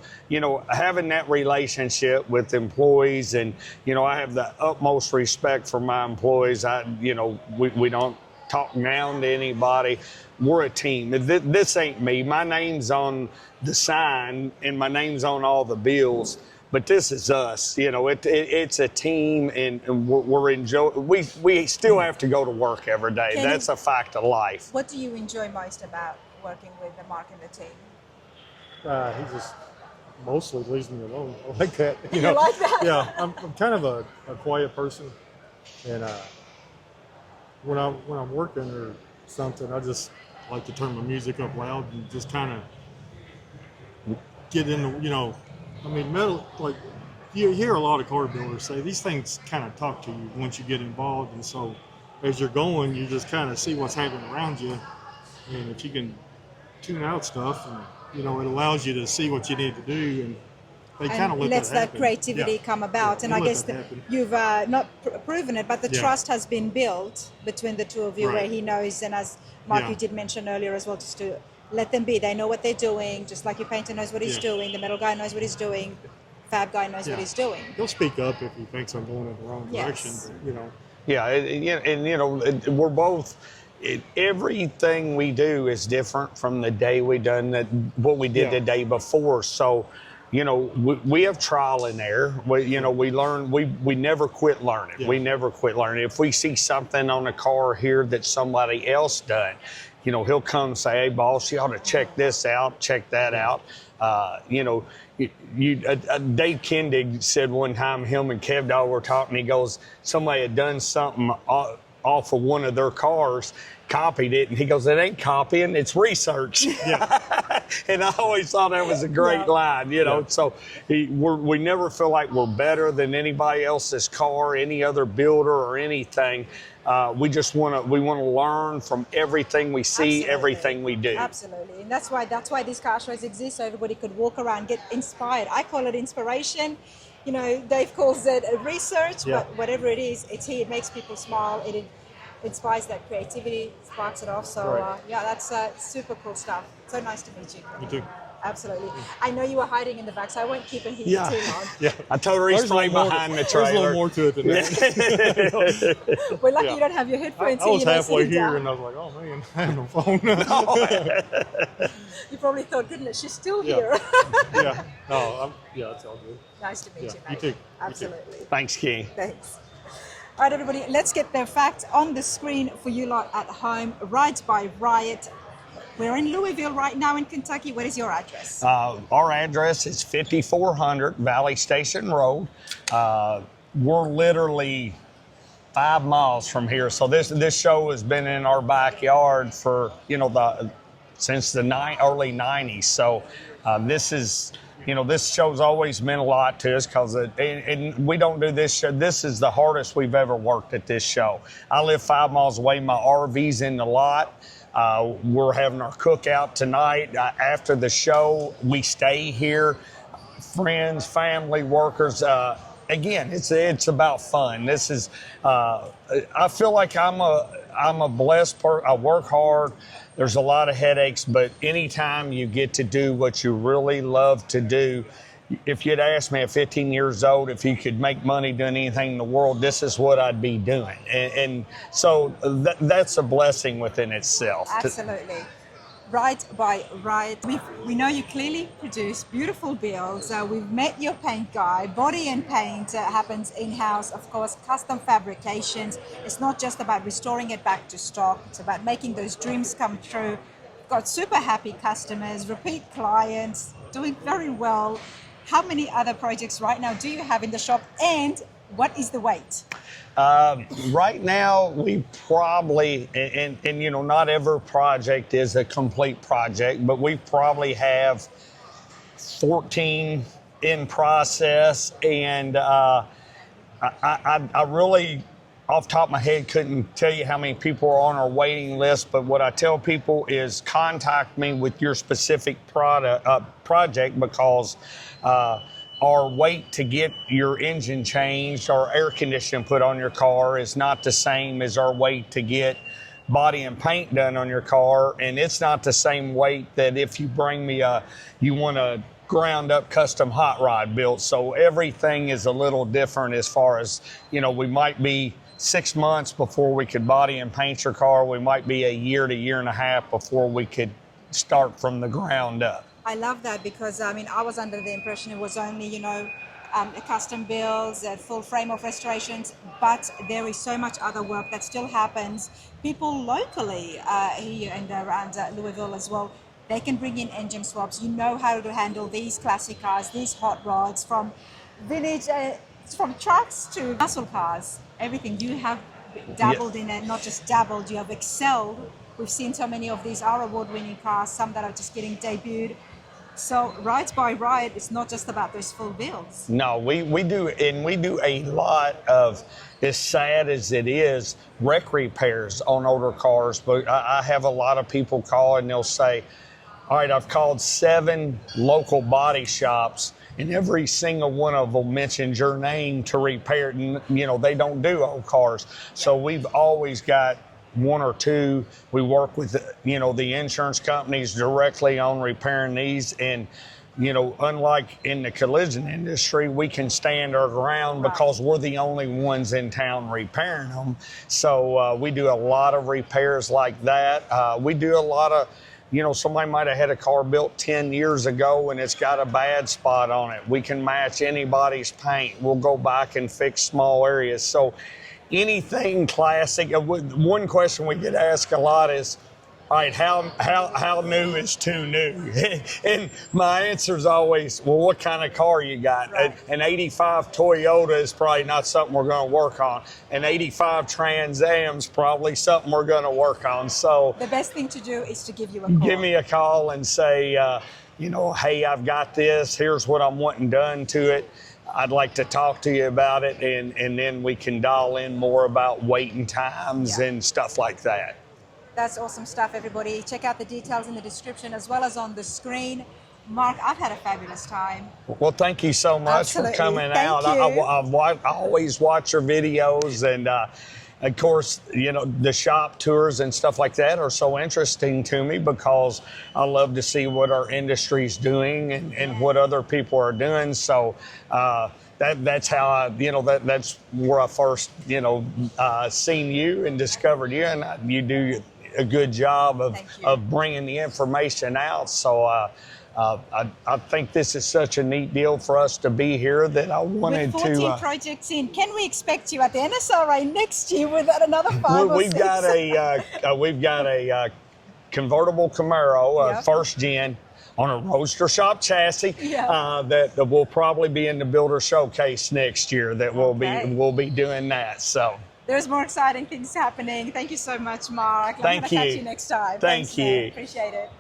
having that relationship with employees, and, I have the utmost respect for my employees. We don't talk down to anybody. We're a team. This ain't me. My name's on the sign and my name's on all the bills. But this is us, it's a team, and we're enjoying. We still have to go to work every day. That's a fact of life. What do you enjoy most about working with Mark and the team? He just mostly leaves me alone. I like that. You like that? Yeah, I'm kind of a quiet person, and when I'm working or something, I just like to turn my music up loud and just kind of get into, metal, like, you hear a lot of car builders say these things kind of talk to you once you get involved, and so as you're going, you just kind of see what's happening around you, and if you can tune out stuff, and it allows you to see what you need to do, and they kind of and let lets that happen. creativity Yeah. come about. Yeah, And they I let guess that happen. you've not proven it, but the Yeah. trust has been built between the two of you, where Right. he knows, and as Mark, Yeah. you did mention earlier as well, just to let them be. They know what they're doing, just like your painter knows what he's Yeah. doing, the metal guy knows what he's doing, fab guy knows what Yeah. he's doing. He'll speak up if he thinks I'm going in the wrong Yes. direction. But, you know, Yeah, we're both. Everything we do is different from the day we done what we did Yeah. the day before. So, we have trial and error. We learn. We never quit learning. Yeah. We never quit learning. If we see something on a car here that somebody else done, he'll come and say, "Hey, boss, you ought to check this out, check that out." Dave Kendig said one time, him and Kev Dog were talking, he goes, somebody had done something off of one of their cars, copied it, and he goes, it ain't copying, it's research. yeah, And I always thought that was a great line, Yeah. So we never feel like we're better than anybody else's car, any other builder or anything. We just want to learn from everything we see, Absolutely. everything we do. Absolutely, and that's why these car shows exist, so everybody could walk around, get inspired. I call it inspiration. Dave calls it research, Yeah. but whatever it is, it's here. It makes people smile. It inspires that creativity, sparks it off. So Right. that's super cool stuff. So nice to meet you. me too. Absolutely. I know you were hiding in the back, so I won't keep it here Yeah. too long. Yeah. I told her he's There's a little playing more behind the There's a little trailer. more to it than that. We're lucky Yeah. you don't have your I headphones was in. halfway sitting here down. and I was like, oh man, I have no phone. You probably thought, goodness, she's still Yeah. here. yeah. No, it's all good. Nice to meet Yeah, you, you mate. too. You too. Absolutely. Thanks, King. Thanks. All right, everybody, let's get the facts on the screen for you lot at home. Rides by Riot. We're in Louisville right now in Kentucky. What is your address? Our address is 5400 Valley Station Road. We're literally 5 miles from here. So this show has been in our backyard for since the early 90s. So this is this show's always meant a lot to us because and we don't do this show. This is the hardest we've ever worked at this show. I live 5 miles away. My RV's in the lot. We're having our cookout tonight. After the show, we stay here. Friends, family, workers. Again, it's about fun. This is. I feel like I'm a blessed person. I work hard. There's a lot of headaches, but anytime you get to do what you really love to do, if you'd asked me at 15 years old if you could make money doing anything in the world, this is what I'd be doing. And so that's a blessing within itself. Absolutely. Ride by Riot. We know you clearly produce beautiful builds. We've met your paint guy. Body and paint happens in-house. Of course, custom fabrications. It's not just about restoring it back to stock. It's about making those dreams come true. Got super happy customers, repeat clients, doing very well. How many other projects right now do you have in the shop, and what is the weight? Right now, we probably, and not every project is a complete project, but we probably have 14 in process, and I really, off the top of my head, couldn't tell you how many people are on our waiting list, but what I tell people is contact me with your specific project because our wait to get your engine changed or air conditioning put on your car is not the same as our wait to get body and paint done on your car, and it's not the same wait that if you bring me you want a ground up custom hot rod built. So everything is a little different as far as, we might be 6 months before we could body and paint your car. We might be a year to year and a half before we could start from the ground up. I love that because, I was under the impression it was only, custom builds, a full frame of restorations, but there is so much other work that still happens. People locally here and around Louisville as well, they can bring in engine swaps. You know how to handle these classic cars, these hot rods, from vintage, from trucks to muscle cars, everything. You have dabbled in it, not just dabbled, you have excelled. We've seen so many of these are award-winning cars, some that are just getting debuted. So Rides by Riot is not just about those full builds. No, we do a lot of, as sad as it is, wreck repairs on older cars. But I have a lot of people call and they'll say, all right, I've called 7 local body shops and every single one of them mentions your name to repair it. And, you know, they don't do old cars. So we've always got one or two. We work with, you know, the insurance companies directly on repairing these. And, you know, unlike in the collision industry, we can stand our ground because we're the only ones in town repairing them. So we do a lot of repairs like that. We do a lot of, you know, somebody might have had a car built 10 years ago and it's got a bad spot on it. We can match anybody's paint. We'll go back and fix small areas. So anything classic. One question we get asked a lot is, all right, how new is too new? And my answer is always, well, what kind of car you got? Right. An 85 Toyota is probably not something we're going to work on. An 85 Trans Am's probably something we're going to work on. So The best thing to do is to give you a call. give me a call and say, you know, hey, I've got this. Here's what I'm wanting done to it. I'd like to talk to you about it, and then we can dial in more about waiting times and stuff like that. That's awesome stuff, everybody. Check out the details in the description as well as on the screen. Mark, I've had a fabulous time. Well, thank you so much Absolutely. for coming Thank out. you. I always watch your videos, and of course, you know, the shop tours and stuff like that are so interesting to me because I love to see what our industry's doing and what other people are doing. So that's how I, you know, that's where I first, you know, seen you and discovered you, and you do a good job of bringing the information out. So I think this is such a neat deal for us to be here that I wanted With 14 to. projects in, can we expect you at the NSRA next year with another 5 or We've 6? got a convertible Camaro, first gen, on a Roadster Shop chassis that will probably be in the Builder Showcase next year. That we'll be doing that. So. There's more exciting things happening. Thank you so much, Mark. Thank I'm going to you. catch you next time. Thank Thanks, you. man. Appreciate it.